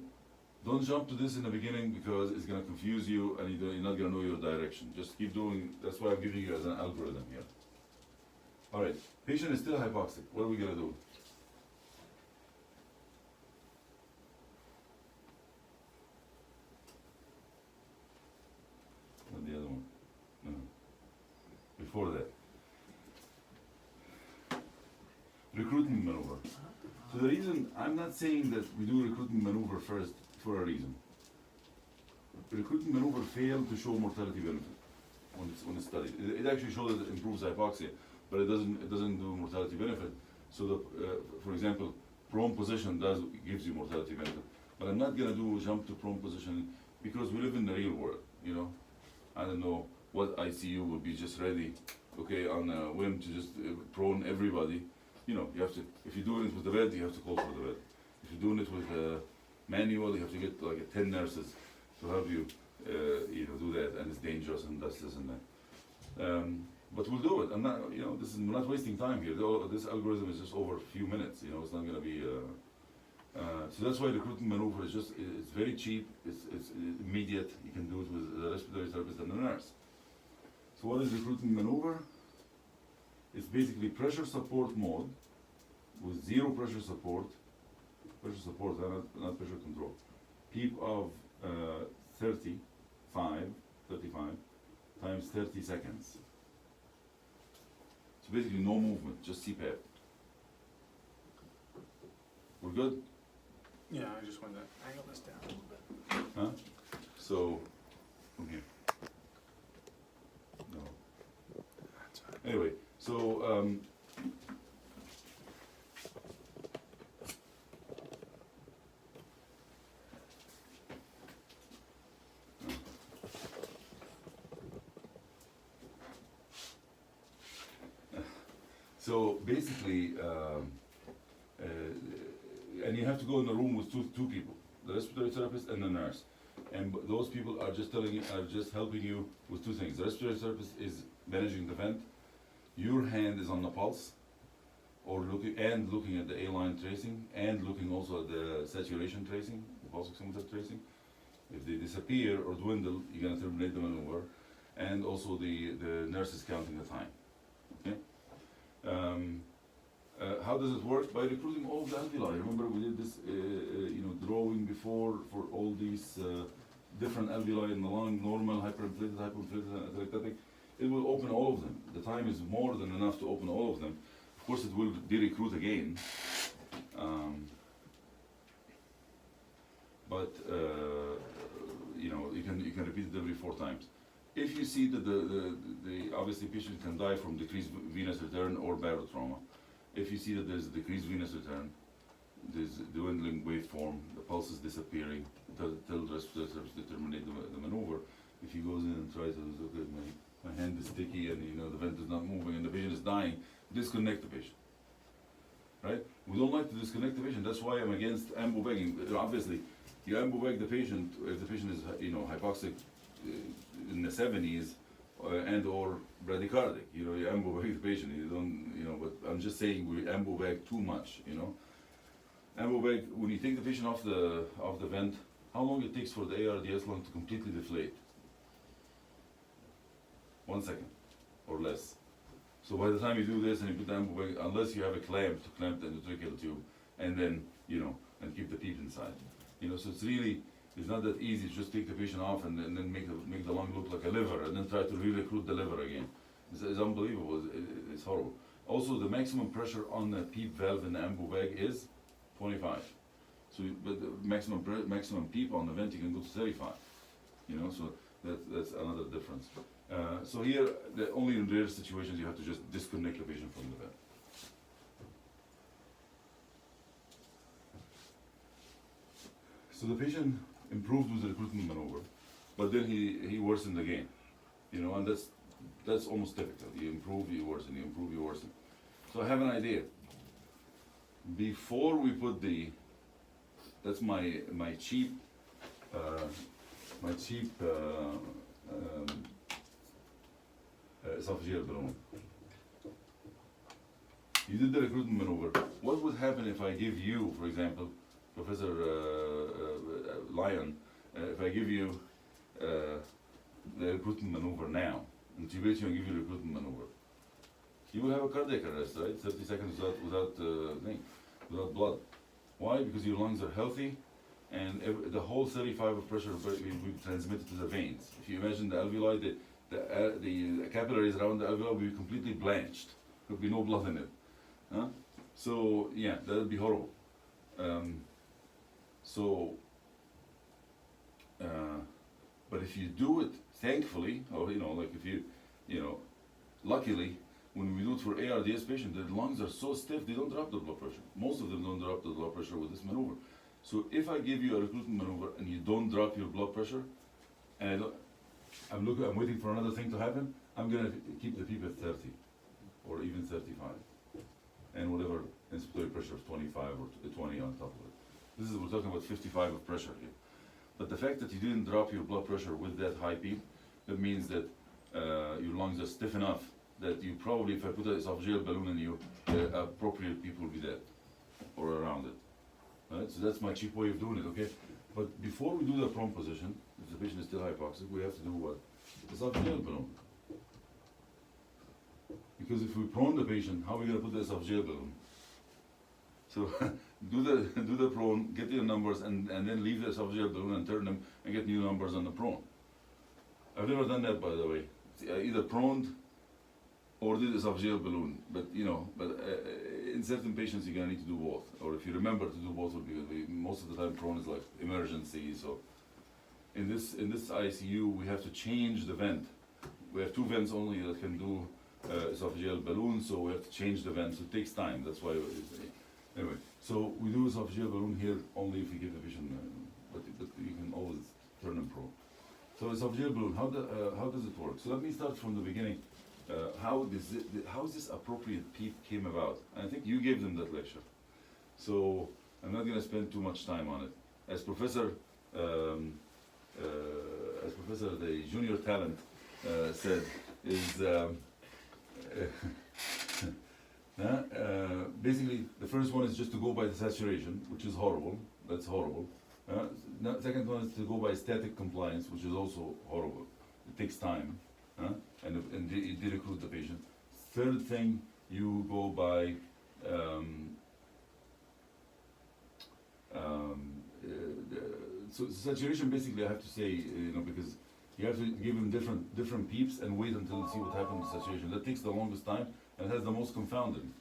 Don't jump to this in the beginning because it's going to confuse you and you're not going to know your direction. Just keep doing, that's why I'm giving you as an algorithm here. Alright, patient is still hypoxic. What are we going to do? Not the other one. No. Before that. Recruitment maneuver. So the reason, I'm not saying that we do recruitment maneuver first for a reason. Recruitment maneuver failed to show mortality benefit when it's studied. It actually shows that it improves hypoxia, but it doesn't do mortality benefit. So for example, prone position gives you mortality benefit. But I'm not gonna do jump to prone position because we live in the real world, I don't know what ICU would be just ready, okay, on a whim to just prone everybody. You have to, if you're doing it with the bed, you have to call for the bed. If you're doing it with manual, you have to get like 10 nurses to help you, do that, and it's dangerous and this and that. But we'll do it. I'm not, we're not wasting time here. This algorithm is just over a few minutes. It's not going to be. So that's why recruitment maneuver is it's very cheap. It's immediate. You can do it with the respiratory therapist and the nurse. So what is recruitment maneuver? It's basically pressure support mode with zero pressure support, not pressure control. Peak of 35 times 30 seconds. So basically no movement, just CPAP. We're good? Yeah, I just wanted to angle this down a little bit. Huh? So, okay. No. That's fine. Anyway, so So basically, and you have to go in the room with two people, the respiratory therapist and the nurse. And those people are just helping you with two things. The respiratory therapist is managing the vent. Your hand is on the pulse, or looking at the A-line tracing, and looking also at the saturation tracing, the pulse oximeter tracing. If they disappear or dwindle, you're gonna terminate the maneuver. And also the nurse is counting the time. Okay. How does it work? By recruiting all of the alveoli. Remember we did this, drawing before for all these different alveoli in the lung: normal, hyperinflated, hypoinflated, atelectatic. It will open all of them. The time is more than enough to open all of them. Of course, it will de-recruit again, but you can repeat it every 4 times. If you see that the obviously patient can die from decreased venous return or barotrauma. If you see that there's decreased venous return, there's dwindling waveform, the pulse is disappearing, till the respiratory therapist terminate the maneuver. If he goes in and tries to look at my hand is sticky and the vent is not moving and the patient is dying, disconnect the patient. Right? We don't like to disconnect the patient. That's why I'm against ambu-bagging. Obviously, you ambu-bag the patient if the patient is hypoxic in the 70s and or bradycardic. You ambu-bag the patient. You don't. But I'm just saying we ambu-bag too much. Ambu-bag, when you take the patient off the vent, how long it takes for the ARDS lung to completely deflate? 1 second or less. So by the time you do this and you put the ambu-bag, unless you have a clamp to clamp the endotracheal tube, and then and keep the PEEP inside. So it's not that easy to just take the patient off and then make the lung look like a liver and then try to re-recruit the liver again. It's unbelievable. It's horrible. Also, the maximum pressure on the PEEP valve in the ambu-bag is 25. So, but the maximum PEEP on the vent you can go to 35. So that's another difference. So here, only in rare situations you have to just disconnect the patient from the vent. So the patient improved with the recruitment maneuver, but then he worsened again. And that's almost typical. You improve, you worsen, you improve, you worsen. So I have an idea. Before we put that's my cheap esophageal balloon. You did the recruitment maneuver. What would happen if I give you, for example, Professor Lyon, if I give you the recruitment maneuver now, intubate you and give you the recruitment maneuver? You will have a cardiac arrest, right? 30 seconds without blood. Why? Because your lungs are healthy, and the whole 35 of pressure will be transmitted to the veins. If you imagine the alveoli, the capillaries around the alveoli will be completely blanched. There will be no blood in it. So yeah, that would be horrible. But if you do it thankfully, or like if you, luckily, when we do it for ARDS patients, their lungs are so stiff they don't drop the blood pressure. Most of them don't drop the blood pressure with this maneuver. So if I give you a recruitment maneuver and you don't drop your blood pressure, and I'm waiting for another thing to happen, I'm gonna keep the PEEP at 30 or even 35, and whatever inspiratory pressure of 25 or 20 on top of it. We're talking about 55 of pressure here. But the fact that you didn't drop your blood pressure with that high PEEP, that means that your lungs are stiff enough that you probably, if I put an esophageal balloon in you, the appropriate PEEP will be dead or around it. Right? So that's my cheap way of doing it, okay? But before we do the prone position, if the patient is still hypoxic, we have to do what? Esophageal balloon. Because if we prone the patient, how are we going to put the esophageal balloon? So do the prone, get your numbers, and then leave the esophageal balloon and turn them and get new numbers on the prone. I've never done that, by the way. Either proned or did esophageal balloon, but in certain patients you're gonna need to do both. Or if you remember to do both, would be good. Most of the time prone is like emergency. So in this ICU we have to change the vent. We have 2 vents only that can do esophageal balloon, so we have to change the vent. So it takes time. That's why. Anyway, so we do esophageal balloon here only if we give the patient, but you can always turn them prone. So esophageal balloon, how does it work? So let me start from the beginning. how this appropriate PEEP came about. And I think you gave them that lecture. So I'm not going to spend too much time on it. As Professor, the junior talent said, is basically the first one is just to go by the saturation, which is horrible. That's horrible. Second one is to go by static compliance, which is also horrible. It takes time, and they recruit the patient. Third thing, you go by so saturation. Basically, I have to say, because you have to give them different peeps and wait until you see what happens to saturation. That takes the longest time and has the most confounding,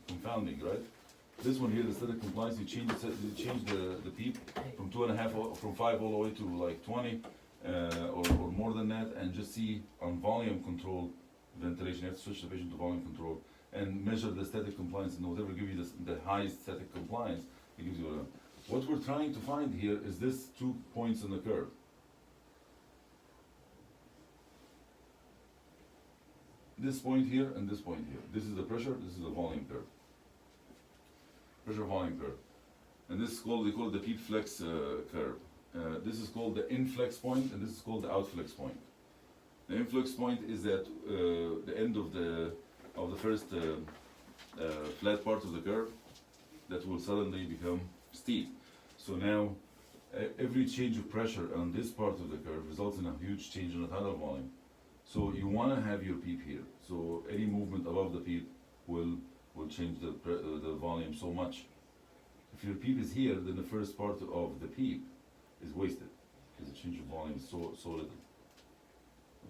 right? This one here, the static compliance, you change the peep from 2.5, from 5 all the way to like 20, or more than that, and just see on volume control ventilation. You have to switch the patient to volume control and measure the static compliance, and whatever give you the highest static compliance, it gives you a. What we're trying to find here is this 2 points in the curve. This point here and this point here. This is the pressure, this is the volume curve. Pressure volume curve. And this is called, they call it the PEEP flex curve. This is called the inflex point, and this is called the outflex point. The inflex point is at the end of the first flat part of the curve that will suddenly become steep. So now every change of pressure on this part of the curve results in a huge change in the tidal volume. So you want to have your PEEP here. So any movement above the PEEP will change the volume so much. If your PEEP is here, then the first part of the PEEP is wasted because the change of volume is so little.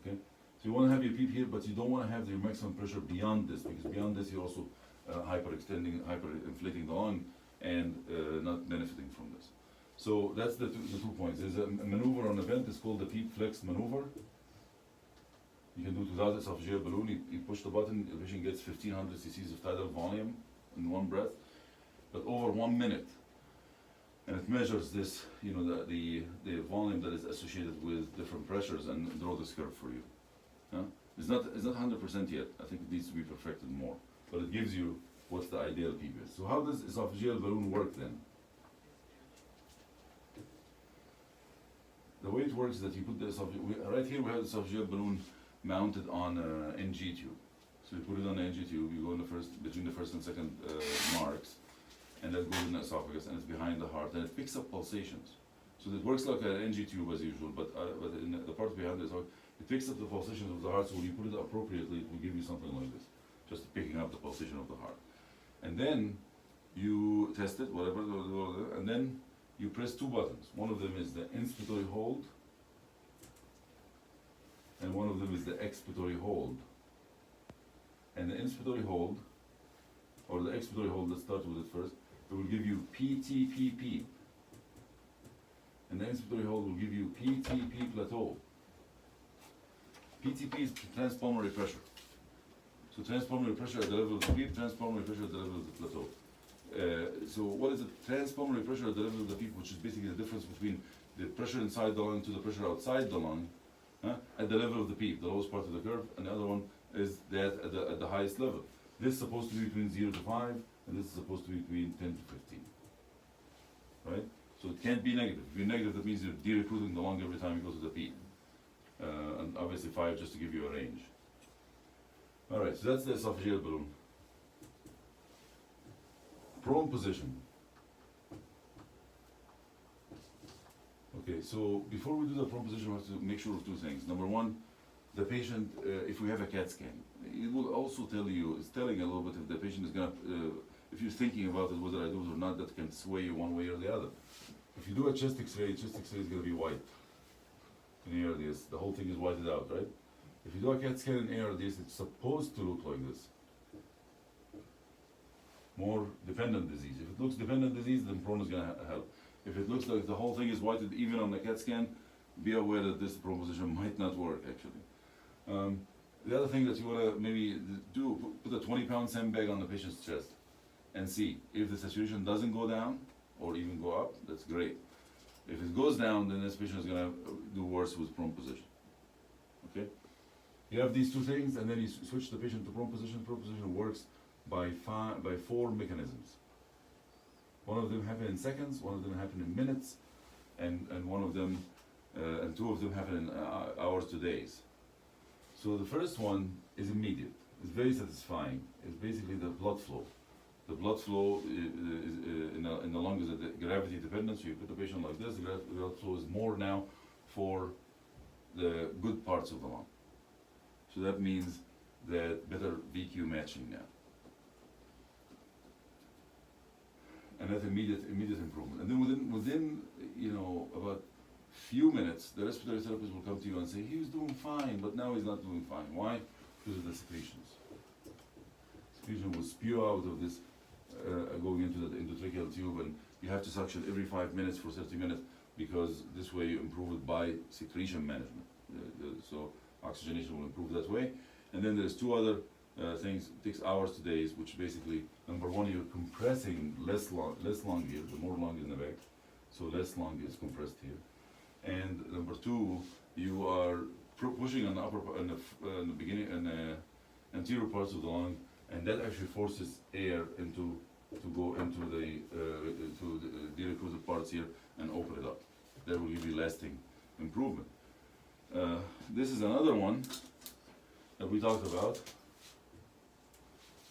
Okay? So you want to have your PEEP here, but you don't want to have your maximum pressure beyond this, because beyond this you're also hyperinflating the lung and not benefiting from this. So that's the two points. There's a maneuver on the vent, it's called the PEEP flex maneuver. You can do it without esophageal balloon. You push the button, the patient gets 1500 cc's of tidal volume in one breath, but over 1 minute. And it measures this, the volume that is associated with different pressures and draw this curve for you. It's not 100% yet. I think it needs to be perfected more, but it gives you what's the ideal PEEP is. So how does esophageal balloon work then? The way it works is that you put the right here we have the esophageal balloon mounted on an NG tube. So you put it on the NG tube, you go in between the first and second marks, and that goes in the esophagus, and it's behind the heart, and it picks up pulsations. So it works like an NG tube as usual, but in the part behind the esophagus, it picks up the pulsations of the heart, so when you put it appropriately, it will give you something like this, just picking up the pulsation of the heart. And then you test it, whatever, and then you press two buttons. One of them is the inspiratory hold, and one of them is the expiratory hold. And the inspiratory hold, or the expiratory hold, let's start with it first, it will give you PTPP. And the inspiratory hold will give you PTP plateau. PTP is transpulmonary pressure. So transpulmonary pressure at the level of the PEEP, transpulmonary pressure at the level of the plateau. So what is the transpulmonary pressure at the level of the PEEP, which is basically the difference between the pressure inside the lung to the pressure outside the lung, at the level of the PEEP, the lowest part of the curve, and the other one is that at the highest level. This is supposed to be between 0 to 5, and this is supposed to be between 10 to 15. Right? So it can't be negative. If you're negative, that means you're de-recruiting the lung every time you go to the PEEP. And obviously 5 just to give you a range. Alright, so that's the esophageal balloon. Prone position. Okay, so before we do the prone position, we have to make sure of two things. Number one, the patient, if we have a CAT scan, it will also tell you, it's telling a little bit if the patient is gonna, if you're thinking about it, whether I do it or not, that can sway you one way or the other. If you do a chest X-ray is gonna be white. In ARDS, the whole thing is whited out, right? If you do a CAT scan in ARDS, it's supposed to look like this. More dependent disease. If it looks dependent disease, then prone is gonna help. If it looks like the whole thing is whited even on the CAT scan, be aware that this prone position might not work actually. The other thing that you wanna maybe do, put a 20-pound sandbag on the patient's chest and see if the saturation doesn't go down or even go up, that's great. If it goes down, then this patient is gonna do worse with prone position. Okay? You have these two things, and then you switch the patient to prone position. Prone position works by four mechanisms. One of them happen in seconds, one of them happen in minutes, and one of them, and two of them happen in hours to days. So the first one is immediate. It's very satisfying. It's basically the blood flow. The blood flow in the lung is gravity dependent. So you put the patient like this, the blood flow is more now for the good parts of the lung. So that means that better VQ matching now. And that's immediate improvement. And then within about few minutes, the respiratory therapist will come to you and say, he was doing fine, but now he's not doing fine. Why? Because of the secretions. Secretion will spew out of this, going into the endotracheal tube, and you have to suction every 5 minutes for 30 minutes, because this way you improve it by secretion management. So oxygenation will improve that way. And then there's two other things. It takes hours to days, which basically, number one, you're compressing less lung here, the more lung in the back, so less lung is compressed here. And number two, you are pushing on the upper, in the beginning, and anterior parts of the lung, and that actually forces air to go into the derecruited parts here and open it up. That will give you lasting improvement. This is another one that we talked about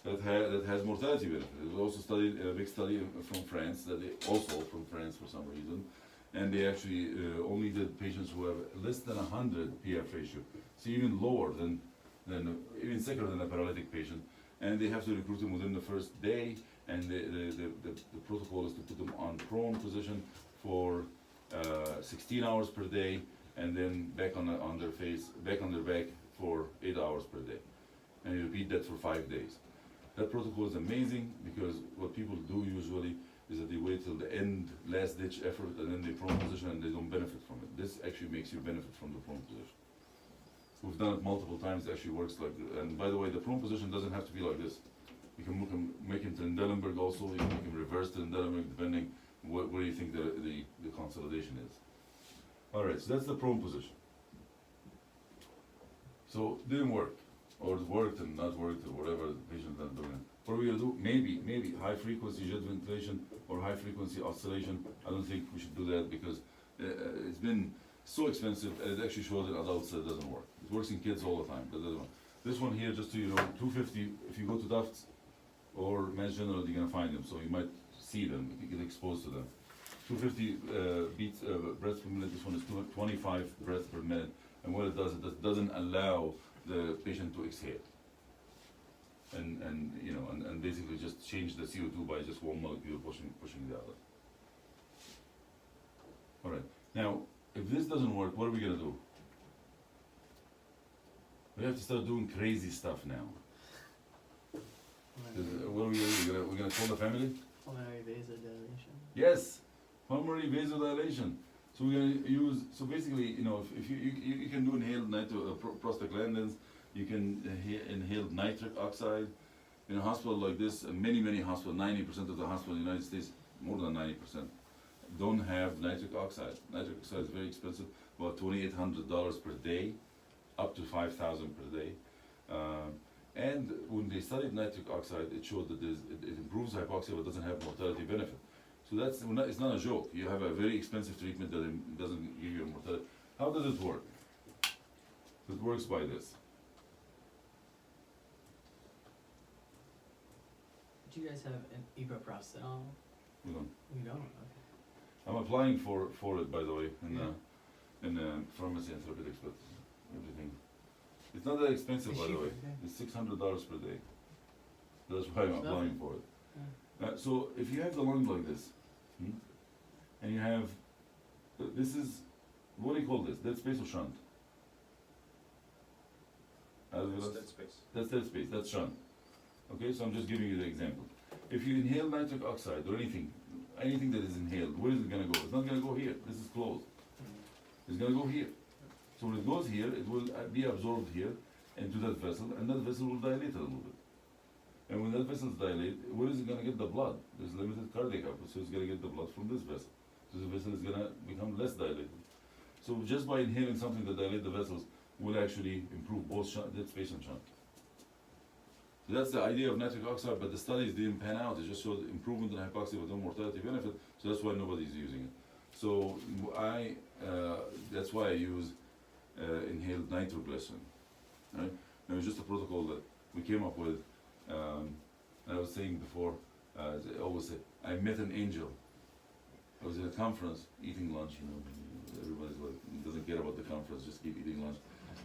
that has mortality benefit. It was also studied in a big study from France, for some reason, and they actually only did patients who have less than 100 PF ratio, so even lower than even sicker than a paralytic patient, and they have to recruit them within the first day, and the protocol is to put them on prone position for 16 hours per day, and then back on their face, back on their back for 8 hours per day, and you repeat that for 5 days. That protocol is amazing, because what people do usually is that they wait till the end, last ditch effort, and then they prone position and they don't benefit from it. This actually makes you benefit from the prone position. We've done it multiple times. It actually works like, and by the way, the prone position doesn't have to be like this. You can make him Trendelenburg also. You can make him reverse Trendelenburg, depending where you think the consolidation is. All right, so that's the prone position. So didn't work, or it worked and not worked, or whatever, the patient's not doing it. What are we gonna do? Maybe high frequency jet ventilation or high frequency oscillation. I don't think we should do that, because it's been so expensive, and it actually shows in adults that it doesn't work. It works in kids all the time, but it doesn't work. This one here, just so you know, 250, if you go to Tufts or Mass General, you're gonna find them, so you might see them, you can get exposed to them. 250 beats breaths per minute. This one is 25 breaths per minute, and what it doesn't allow the patient to exhale, and basically just change the CO2 by just one molecule pushing the other. All right. Now, if this doesn't work, what are we gonna do? We have to start doing crazy stuff now. What are we gonna do? We're gonna call the family? Pulmonary vasodilation. Yes, pulmonary vasodilation. So we're gonna use. So basically, if you can do inhaled prostaglandins, you can inhale nitric oxide. In a hospital like this, many hospitals, 90% of the hospitals in the United States, more than 90%, don't have nitric oxide. Nitric oxide is very expensive, about $2,800 per day, up to $5,000 per day. And when they studied nitric oxide, it showed that it improves hypoxia, but doesn't have mortality benefit. So it's not a joke. You have a very expensive treatment that doesn't give you a mortality. How does it work? It works by this. Do you guys have an ibuprofen? We don't. You don't? Okay. I'm applying for it, by the way, in pharmacy and therapeutics, but everything. It's not that expensive, by the way. It's $600 per day. That's why I'm applying for it. Yeah. So if you have the lung like this, and you have, this is, what do you call this? Dead space or shunt? That's dead space. That's dead space, that's shunt. Okay, so I'm just giving you the example. If you inhale nitric oxide or anything that is inhaled, where is it gonna go? It's not gonna go here. This is closed. It's gonna go here. So when it goes here, it will be absorbed here into that vessel, and that vessel will dilate a little bit. And when that vessel is dilated, where is it gonna get the blood? There's limited cardiac output, so it's gonna get the blood from this vessel. So the vessel is gonna become less dilated. So just by inhaling something that dilates the vessels, will actually improve both dead space and shunt. So that's the idea of nitric oxide, but the studies didn't pan out. It just showed improvement in hypoxia with no mortality benefit, so that's why nobody's using it. So that's why I use inhaled nitroglycerin, right? Now it's just a protocol that we came up with. I was saying before, I always say, I met an angel. I was at a conference eating lunch, everybody's like, doesn't care about the conference, just keep eating lunch.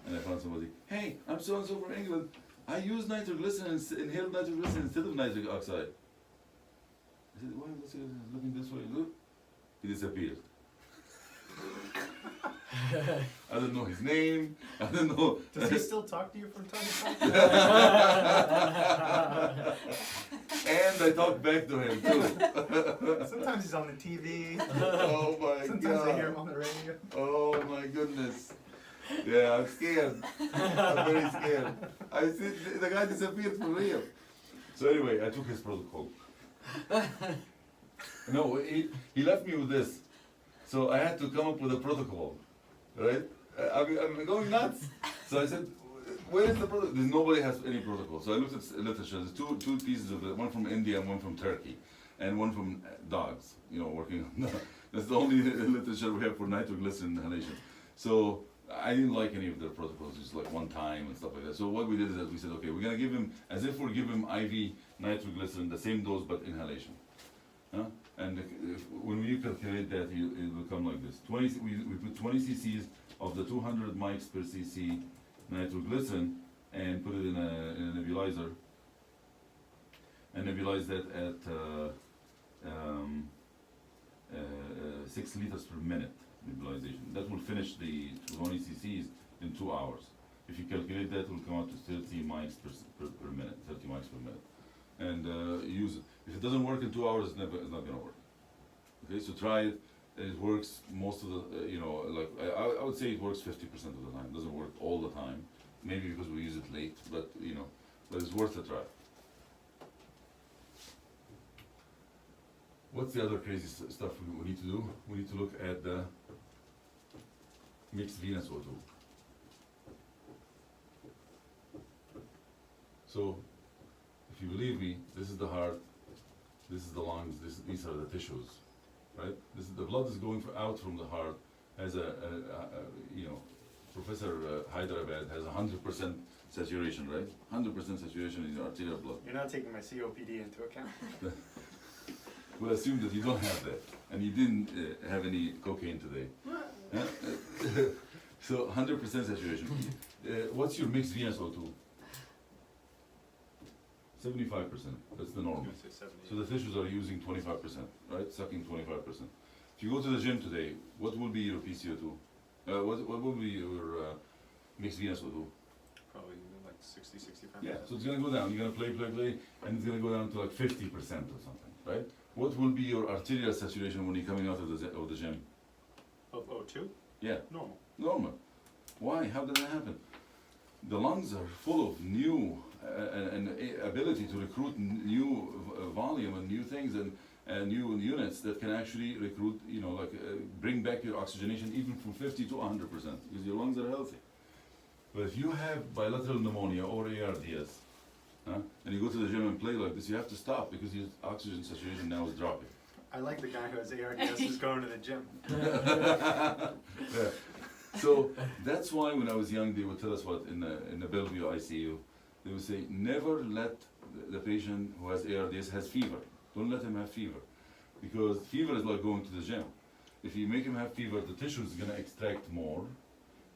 And I found somebody, hey, I'm so and so from England. I use nitroglycerin, inhaled nitroglycerin instead of nitric oxide. I said, why is he looking this way? Look, he disappeared. I don't know his name. I don't know. Does he still talk to you from time to time? And I talked back to him too. Sometimes he's on the TV. Oh my Sometimes I hear god. him on the radio. Oh my goodness. Yeah, I'm scared. I'm very scared. I see the guy disappeared for real. So anyway, I took his protocol. No, he left me with this. So I had to come up with a protocol, right? I'm going nuts. So I said, where is the protocol? Nobody has any protocol. So I looked at literature. There's two pieces of it, one from India and one from Turkey, and one from dogs, working on that's the only literature we have for nitroglycerin inhalation. So I didn't like any of their protocols, just like one time and stuff like that. So what we did is that we said, okay, we're gonna give him, as if we're giving him IV nitroglycerin, the same dose but inhalation. And when we calculate that, it will come like this. We put 20 cc's of the 200 mics per cc nitroglycerin and put it in a nebulizer, and nebulize that at 6 liters per minute nebulization. That will finish the 20 cc's in 2 hours. If you calculate that, it will come out to 30 mics per minute, 30 mics per minute. And use it. If it doesn't work in 2 hours, it's not gonna work. Okay, so try it. It works most of the, I would say it works 50% of the time. It doesn't work all the time. Maybe because we use it late, but but it's worth a try. What's the other crazy stuff we need to do? We need to look at the mixed venous O2. So, if you believe me, this is the heart, this is the lungs, these are the tissues, right? The blood is going out from the heart as Professor Hyderabad has 100% saturation, right? 100% saturation in your arterial blood. You're not taking my COPD into account. We'll assume that you don't have that, and you didn't have any cocaine today. So 100% saturation. What's your mixed venous O2? 75%, that's the normal. So the tissues are using 25%, right? Sucking 25%. If you go to the gym today, what will be your PCO2? What will be your mixed venous O2? Probably like 60, 65%. Yeah, so it's gonna go down. You're gonna play, and it's gonna go down to like 50% or something, right? What will be your arterial saturation when you're coming out of the gym? Of O2? Yeah, Normal. normal. Why? How did that happen? The lungs are full of new and ability to recruit new volume and new things and new units that can actually recruit, bring back your oxygenation even from 50 to 100% because your lungs are healthy. But if you have bilateral pneumonia or ARDS, and you go to the gym and play like this, you have to stop because your oxygen saturation now is dropping. I like the guy who has ARDS who's going to the gym. Yeah. So that's why when I was young, they would tell us in the Bellevue ICU, they would say, never let the patient who has ARDS has fever. Don't let him have fever. Because fever is like going to the gym. If you make him have fever, the tissue is going to extract more.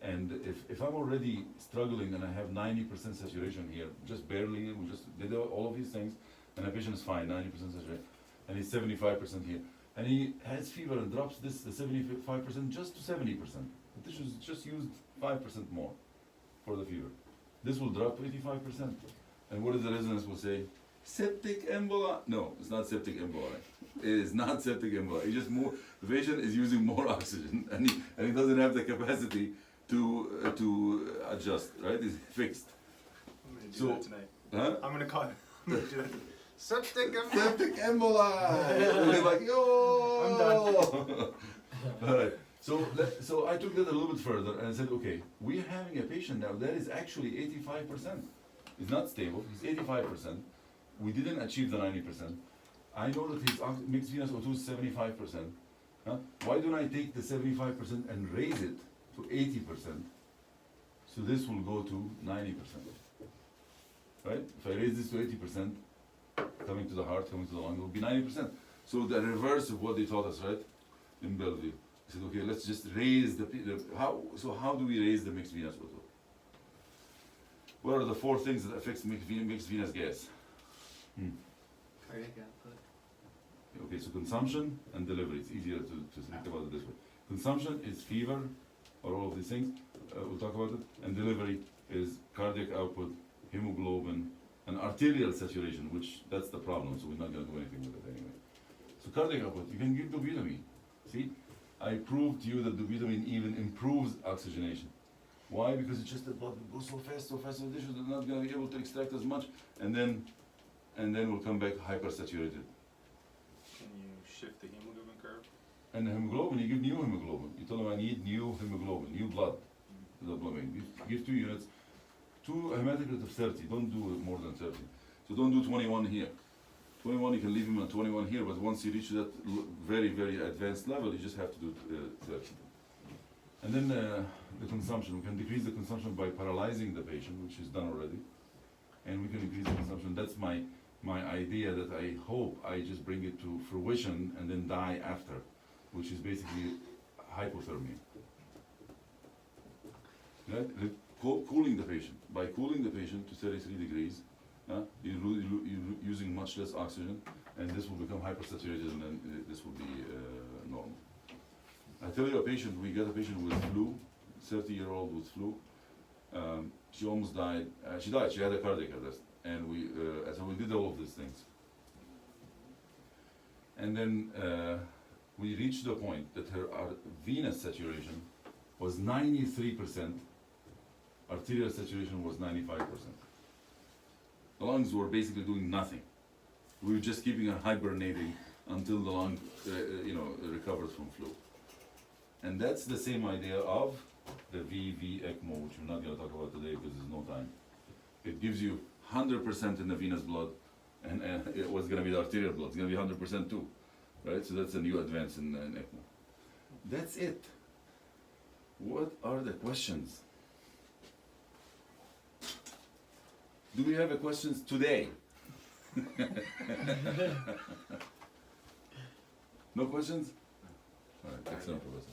And if I'm already struggling and I have 90% saturation here, just barely, we just did all of these things, and the patient is fine, 90% saturation, and he's 75% here. And he has fever and drops the 75% just to 70%. The tissue is just used 5% more for the fever. This will drop 85%. And what is the resonance will say? Septic emboli. No, it's not septic emboli. It is not septic emboli. It's just more, the patient is using more oxygen and he doesn't have the capacity to adjust, right? It's fixed. I'm going to do So, that tonight. Huh? I'm going to call it. I'm going to do that. Septic Septic emboli! We're like, yo! I'm done. Alright, So I took that a little bit further and I said, okay, we're having a patient now that is actually 85%. He's not stable, he's 85%. We didn't achieve the 90%. I know that his mixed venous O2 is 75%. Huh? Why don't I take the 75% and raise it to 80%? So this will go to 90%. Right? If I raise this to 80%, coming to the heart, coming to the lung, it will be 90%. So the reverse of what they taught us, right? In Bellevue. I said, okay, let's just raise how do we raise the mixed venous O2? What are the 4 things that affects mixed venous gas? Cardiac output. Okay, so consumption and delivery. It's easier to think about it this way. Consumption is fever, or all of these things. We'll talk about it. And delivery is cardiac output, hemoglobin, and arterial saturation, which that's the problem. So we're not going to do anything with it anyway. So cardiac output, you can give dobutamine. See, I proved to you that dobutamine even improves oxygenation. Why? Because it's just the blood goes so fast, so the tissues are not going to be able to extract as much, and then we'll come back hypersaturated. Can you shift the hemoglobin curve? And the hemoglobin, you give new hemoglobin. You tell them I need new hemoglobin, new blood. To the blood. You give 2 units, 2 hematocrit of 30. Don't do more than 30. So don't do 21 here. 21, you can leave him at 21 here, but once you reach that very, very advanced level, you just have to do 30. And then the consumption, we can decrease the consumption by paralyzing the patient, which is done already. And we can increase the consumption. That's my idea that I hope I just bring it to fruition and then die after, which is basically hypothermia. Right? Cooling the patient. By cooling the patient to 33 degrees, you're using much less oxygen, and this will become hypersaturated, and then this will be normal. I tell you we got a patient with flu, 30-year-old with flu. She almost died. She died. She had a cardiac arrest, and so we did all of these things. And then we reached the point that her venous saturation was 93%. Arterial saturation was 95%. The lungs were basically doing nothing. We were just keeping her hibernating until the lung, recovers from flu. And that's the same idea of the VV ECMO, which we're not going to talk about today because there's no time. It gives you 100% in the venous blood, and it was going to be the arterial blood. It's going to be 100% too, right? So that's a new advance in ECMO. That's it. What are the questions? Do we have a questions today? No questions? All right, excellent, Professor.